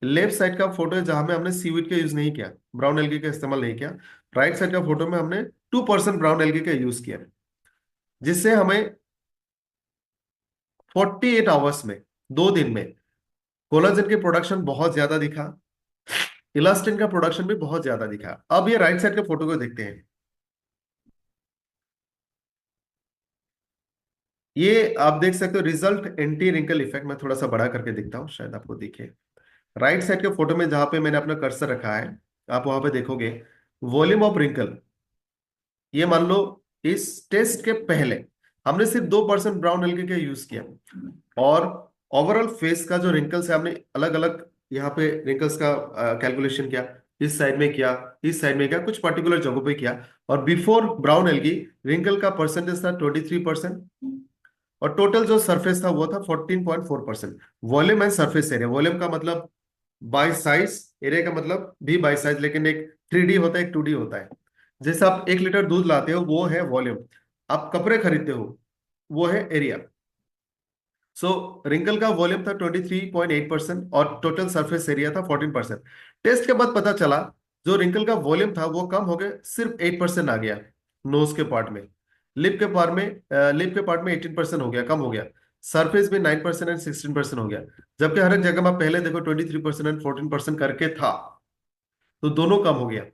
लेफ्ट साइड का फोटो है जहां में हमने सीवीड का यूज नहीं किया, ब्राउन एल्गी का इस्तेमाल नहीं किया। राइट साइड का फोटो में हमने 2% ब्राउन एल्गी का यूज किया, जिससे हमें 48 आवर्स में, 2 दिन में, कोलाजन की प्रोडक्शन बहुत ज्यादा दिखा, इलास्टिन का प्रोडक्शन भी बहुत ज्यादा दिखा। अब ये राइट साइड के फोटो को देखते हैं। ये आप देख सकते हो रिजल्ट एंटी रिंकल इफेक्ट। मैं थोड़ा सा बड़ा करके दिखता हूँ, शायद आपको दिखे। राइट साइड के फोटो में जहां पे मैंने अपना कर्सर रखा है, आप वहां पे देखोगे वॉल्यूम ऑफ रिंकल। ये मान लो इस टेस्ट के पहले हमने सिर्फ 2% ब्राउन एल्गी का यूज किया, और ओवरऑल फेस का जो रिंकल्स है, हमने अलग अलग यहाँ पे रिंकल्स का कैलकुलेशन किया। इस साइड में किया, इस साइड में किया, कुछ पर्टिकुलर जगहों पे किया। और बिफोर ब्राउन एल्गी रिंकल का परसेंटेज था 23%, और टोटल जो सरफेस था वो था 14.4%। Volume and surface area, volume का मतलब बाई साइज, एरिया का मतलब भी बाई साइज, लेकिन एक 3D होता है, एक 2D होता है। जैसे आप 1 लीटर दूध लाते हो वो है वॉल्यूम, आप कपड़े खरीदते हो वो है एरिया। सो रिंकल का वॉल्यूम था 23.8% और टोटल सरफेस एरिया था 14%। टेस्ट के बाद पता चला जो रिंकल का वॉल्यूम था वो कम हो गया, सिर्फ 8% आ गया नोज के पार्ट में। लिप के पार्ट में 18% हो गया, कम हो गया। सरफेस में 9% एंड 16% हो गया। जबकि हर एक जगह में आप पहले देखो 23% एंड 14% करके था, तो दोनों कम हो गया।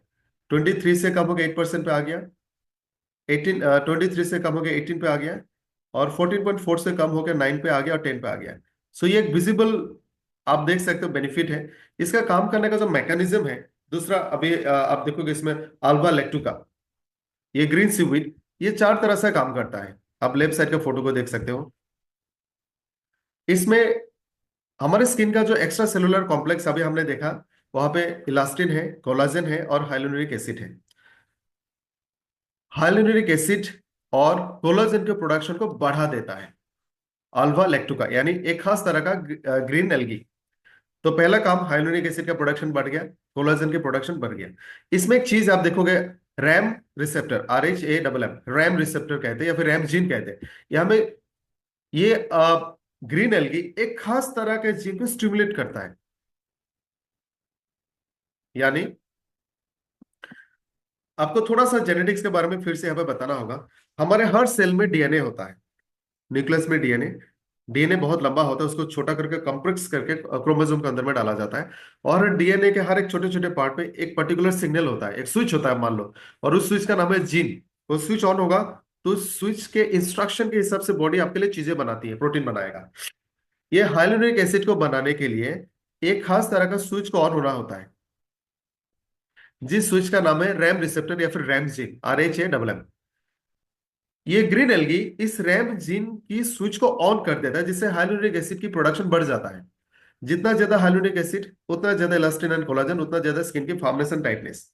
23 से कम हो गया 8% पे आ गया, 23 से कम हो गया 18 पे आ गया, और 14.4 से कम हो गया 9 पे आ गया, और 10 पे आ गया। सो ये एक विजिबल, आप देख सकते हो, बेनिफिट है। इसका काम करने का जो मैकेनिज्म है, दूसरा अभी आप देखोगे इसमें अल्फा लैक्टुका, ये ग्रीन सीवीड, ये 4 तरह से काम करता है। आप लेफ्ट साइड के फोटो को देख सकते हो। इसमें हमारे स्किन का जो एक्स्ट्रा सेलुलर कॉम्प्लेक्स अभी हमने देखा, वहां पे इलास्टिन है, कोलाजन है, और हाइलुरोनिक एसिड है। हाइलुरोनिक एसिड और कोलाजन के प्रोडक्शन को बढ़ा देता है अल्फा लैक्टुका, यानी एक खास तरह का ग्रीन एल्गी। तो पहला काम, हाइलुरोनिक एसिड का प्रोडक्शन बढ़ गया, कोलाजन के प्रोडक्शन बढ़ गया। इसमें एक चीज आप देखोगे, RAM receptor, RHAMM, RAM receptor कहते हैं या फिर रैम जीन कहते हैं। यहाँ में ये ग्रीन एल्गी एक खास तरह के जीन को स्टिमुलेट करता है। यानी आपको थोड़ा सा जेनेटिक्स के बारे में फिर से यहाँ पे बताना होगा। हमारे हर सेल में डीएनए होता है, न्यूक्लियस में डीएनए। डीएनए बहुत लंबा होता है, उसको छोटा करके कंप्रेस करके क्रोमोसोम के अंदर में डाला जाता है। और डीएनए के हर एक छोटे छोटे पार्ट में एक पर्टिकुलर सिग्नल होता है, एक स्विच होता है मान लो, और उस स्विच का नाम है जीन। वो स्विच ऑन होगा तो स्विच के इंस्ट्रक्शन के हिसाब से बॉडी आपके लिए चीजें बनाती है, प्रोटीन बनाएगा। ये हाइलुरोनिक एसिड को बनाने के लिए एक खास तरह का स्विच को ऑन होना होता है, जिस स्विच का नाम है रैम रिसेप्टर या फिर रैम जीन, RHAMM। ये ग्रीन एल्गी इस रैम जीन की स्विच को ऑन कर देता है, जिससे हाइलुरोनिक एसिड की प्रोडक्शन बढ़ जाता है। जितना ज्यादा हाइलुरोनिक एसिड, उतना ज्यादा इलास्टिन एंड कोलाजन, उतना ज्यादा स्किन की फॉर्मेशन टाइटनेस।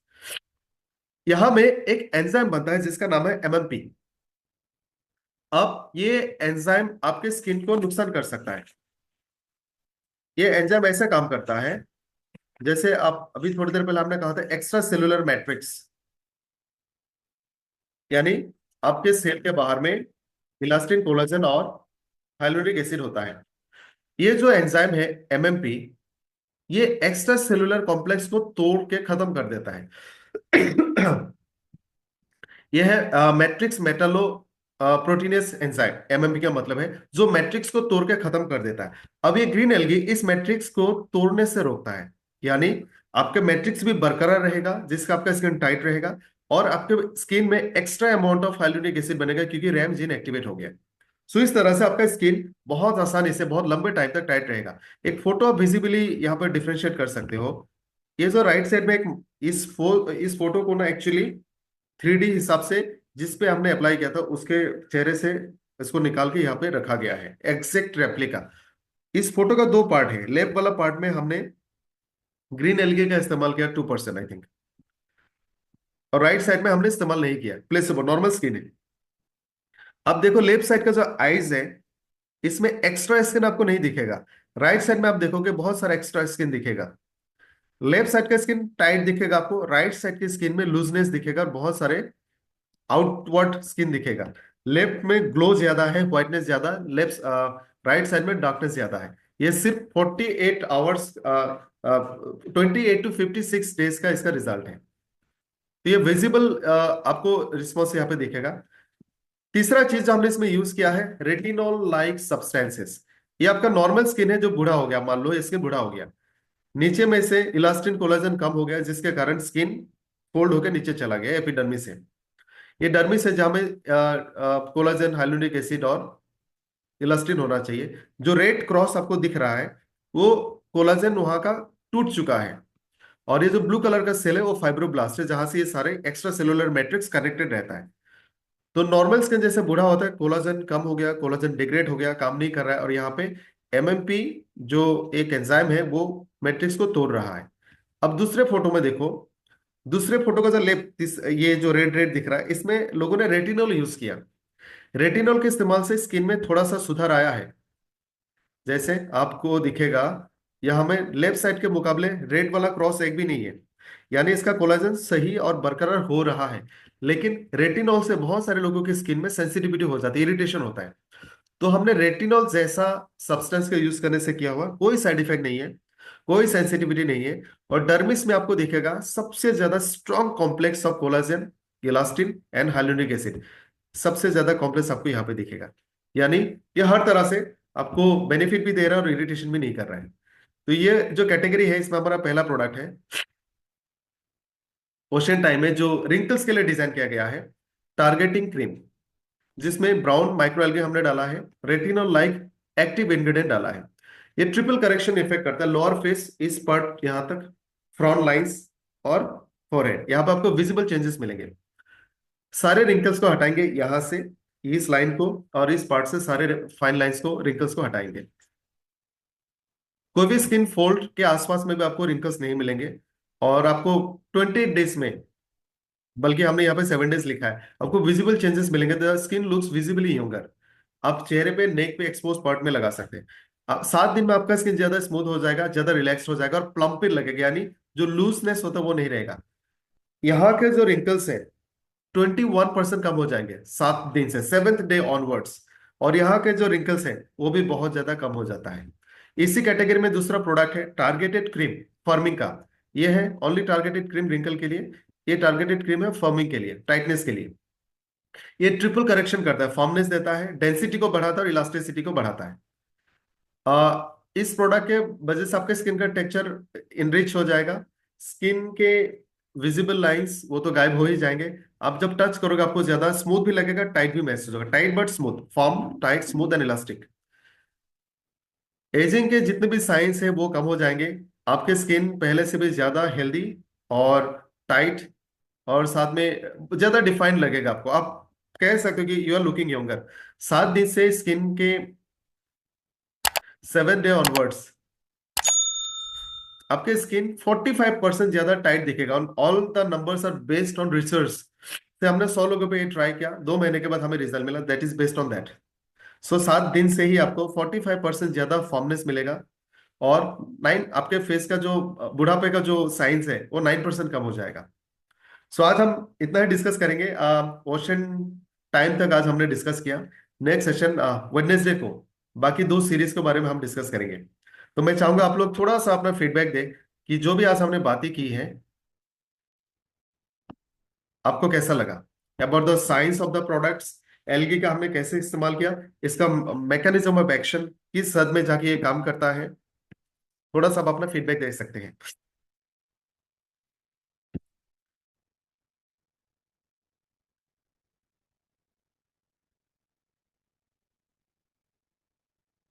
यहां में एक एंजाइम बनता है जिसका नाम है MMP। अब ये एंजाइम आपके स्किन को नुकसान कर सकता है। ये एंजाइम ऐसा काम करता है, जैसे आप अभी थोड़ी देर पहले हमने कहा था एक्स्ट्रा सेलुलर मैट्रिक्स, यानी आपके सेल के बाहर में इलास्टिन, कोलाजन और हाइलुरोनिक एसिड होता है। ये जो एंजाइम है MMP, ये एक्स्ट्रा सेलुलर कॉम्प्लेक्स को तोड़ के खत्म कर देता है। यह है मैट्रिक्स मेटालो प्रोटीनेस एंजाइम। MMP का मतलब है जो मैट्रिक्स को तोड़ के खत्म कर देता है। अब ये ग्रीन एल्गी इस मैट्रिक्स को तोड़ने से रोकता है, यानी आपके मैट्रिक्स भी बरकरार रहेगा, जिसका आपका स्किन टाइट रहेगा, और आपके स्किन में extra amount of hyaluronic acid बनेगा क्योंकि रैम जीन एक्टिवेट हो गया। सो इस तरह से आपका स्किन बहुत आसानी से बहुत लंबे टाइम तक टाइट रहेगा। एक फोटो आप विजिबली यहाँ पर डिफरेंशिएट कर सकते हो। ये जो राइट साइड में एक, इस फोटो को ना एक्चुअली 3D हिसाब से जिस पे हमने अप्लाई किया था उसके चेहरे से इसको निकाल के यहाँ पे रखा गया है, एग्जैक्ट रेप्लिका। इस फोटो का 2 पार्ट है। लेफ्ट वाला पार्ट में हमने ग्रीन एल्गे का इस्तेमाल किया 2% आई थिंक, और राइट साइड में हमने इस्तेमाल नहीं किया, प्लेसेबो, नॉर्मल स्किन है। अब देखो लेफ्ट साइड का जो आईज है, इसमें एक्स्ट्रा स्किन आपको नहीं दिखेगा। राइट साइड में आप देखोगे बहुत सारा एक्स्ट्रा स्किन दिखेगा। लेफ्ट साइड का स्किन टाइट दिखेगा आपको, राइट साइड की स्किन में लूजनेस दिखेगा और बहुत सारे आउटवर्ड स्किन दिखेगा। लेफ्ट में ग्लो ज्यादा है, व्हाइटनेस ज्यादा, लेफ्ट राइट साइड में डार्कनेस ज्यादा है। ये सिर्फ 48 आवर्स, 28 to 56 डेज का इसका रिजल्ट है। तो ये विजिबल आपको रिस्पॉन्स यहाँ पे दिखेगा। तीसरा चीज जो हमने इसमें यूज किया है, रेटिनॉल लाइक सब्सटेंसेस। ये आपका नॉर्मल स्किन है जो बूढ़ा हो गया, मान लो ये स्किन बूढ़ा हो गया, नीचे में से इलास्टिन कोलेजन कम हो गया, जिसके कारण स्किन फोल्ड होकर नीचे चला गया एपिडर्मिस से। ये डर्मिस है जहां में कोलाजन, हाइलुरोनिक एसिड और इलास्टिन होना चाहिए। जो रेड क्रॉस आपको दिख रहा है वो कोलाजन वहां का टूट चुका है। और ये जो ब्लू कलर का सेल है वो फाइब्रोब्लास्ट है, जहां से ये सारे एक्स्ट्रा सेलुलर मैट्रिक्स कनेक्टेड रहता है। तो नॉर्मल स्किन जैसे बूढ़ा होता है, कोलाजन कम हो गया, कोलाजन डिग्रेड हो गया, काम नहीं कर रहा है, और यहाँ पे एमएमपी जो एक एंजाइम है वो मैट्रिक्स को तोड़ रहा है। अब दूसरे फोटो में देखो, दूसरे फोटो का जो लेफ्ट, ये जो रेड रेड दिख रहा है, इसमें लोगों ने रेटिनॉल यूज किया। रेटिनॉल के इस्तेमाल से स्किन में थोड़ा सा सुधार आया है। जैसे आपको दिखेगा यहाँ में लेफ्ट साइड के मुकाबले रेड वाला क्रॉस एक भी नहीं है, यानी इसका कोलेजन सही और बरकरार हो रहा है। लेकिन रेटिनॉल से बहुत सारे लोगों की स्किन में सेंसिटिविटी हो जाती है, इरिटेशन होता है। तो हमने रेटिनॉल जैसा सब्सटेंस का यूज करने से किया हुआ, कोई साइड इफेक्ट नहीं है, कोई सेंसिटिविटी नहीं है। और डर्मिस में आपको दिखेगा सबसे ज्यादा strong complex of collagen, elastin and hyaluronic acid, सबसे ज्यादा कॉम्प्लेक्स आपको यहाँ पे दिखेगा। यानी ये हर तरह से आपको बेनिफिट भी दे रहा है और इरिटेशन भी नहीं कर रहा है। तो ये जो कैटेगरी है, इसमें हमारा पहला प्रोडक्ट है ओशन टाइम में, जो रिंकल्स के लिए डिजाइन किया गया है, टारगेटिंग क्रीम, जिसमें ब्राउन माइक्रोएल्गे हमने डाला है, रेटिनॉल लाइक एक्टिव इंग्रेडिएंट डाला है। ये ट्रिपल करेक्शन इफेक्ट करता है, लोअर फेस इस पार्ट यहां तक, फ्रॉन लाइंस और फोरहेड, यहां पर आपको विजिबल चेंजेस मिलेंगे। सारे रिंकल्स को हटाएंगे यहां से, इस लाइन को और इस पार्ट से सारे फाइन लाइंस को, रिंकल्स को हटाएंगे। कोई भी स्किन फोल्ड के आसपास में भी आपको रिंकल्स नहीं मिलेंगे। और आपको 20 डेज में, बल्कि हमने यहाँ पे 7 डेज लिखा है, आपको विजिबल चेंजेस मिलेंगे। The skin looks visibly younger. आप चेहरे पे, नेक पे, एक्सपोज पार्ट में लगा सकते हैं। 7 दिन में आपका स्किन ज्यादा स्मूथ हो जाएगा, ज्यादा रिलैक्स हो जाएगा और प्लम्पिर लगेगा, यानी जो लूजनेस होता है वो नहीं रहेगा। यहाँ के जो रिंकल्स है 21% कम हो जाएंगे 7 दिन से, 7th डे ऑनवर्ड्स। और यहाँ के जो रिंकल्स हैं वो भी बहुत ज्यादा कम हो जाता है। इसी कैटेगरी में दूसरा प्रोडक्ट है टारगेटेड क्रीम, फर्मिंग का। ये है ओनली टारगेटेड क्रीम रिंकल के लिए। ये टारगेटेड क्रीम है फर्मिंग के लिए, टाइटनेस के लिए। ये ट्रिपल करेक्शन करता है, फर्मनेस देता है, डेंसिटी को बढ़ाता है और इलास्टिसिटी को बढ़ाता है। इस प्रोडक्ट के वजह से आपके स्किन का टेक्सचर इनरिच हो जाएगा। स्किन के विजिबल लाइंस वो तो गायब हो ही जाएंगे। आप जब टच करोगे आपको ज्यादा स्मूथ भी लगेगा, टाइट भी महसूस होगा, tight but smooth, form tight, smooth and elastic. Ageing के जितने भी साइंस हैं वो कम हो जाएंगे। आपके स्किन पहले से भी ज्यादा हेल्दी और टाइट, और साथ में ज्यादा डिफाइंड लगेगा आपको। आप कह सकते हो कि यू आर लुकिंग यंगर। 7 दिन से स्किन के 7th डे ऑनवर्ड्स आपके स्किन 45% ज्यादा टाइट दिखेगा। All the numbers are based on research से, हमने 100 लोगों पे ये ट्राई किया, 2 महीने के बाद हमें रिजल्ट मिला, that is based on that. So 7 दिन से ही आपको 45% ज्यादा फॉर्मनेस मिलेगा। और 9, आपके फेस का जो बुढ़ापे का जो साइंस है वो 9% कम हो जाएगा। सो आज हम इतना ही डिस्कस करेंगे। ओशन टाइम तक आज हमने डिस्कस किया। नेक्स्ट सेशन वेडनेसडे को बाकी 2 सीरीज के बारे में हम डिस्कस करेंगे। तो मैं चाहूंगा आप लोग थोड़ा सा अपना फीडबैक दें कि जो भी आज हमने बातें की है आपको कैसा लगा, about the science of the products, algae का हमने कैसे इस्तेमाल किया, इसका मैकेनिज्म ऑफ एक्शन किस हद में जाके ये काम करता है। थोड़ा सा आप अपना फीडबैक दे सकते हैं।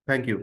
Thank you.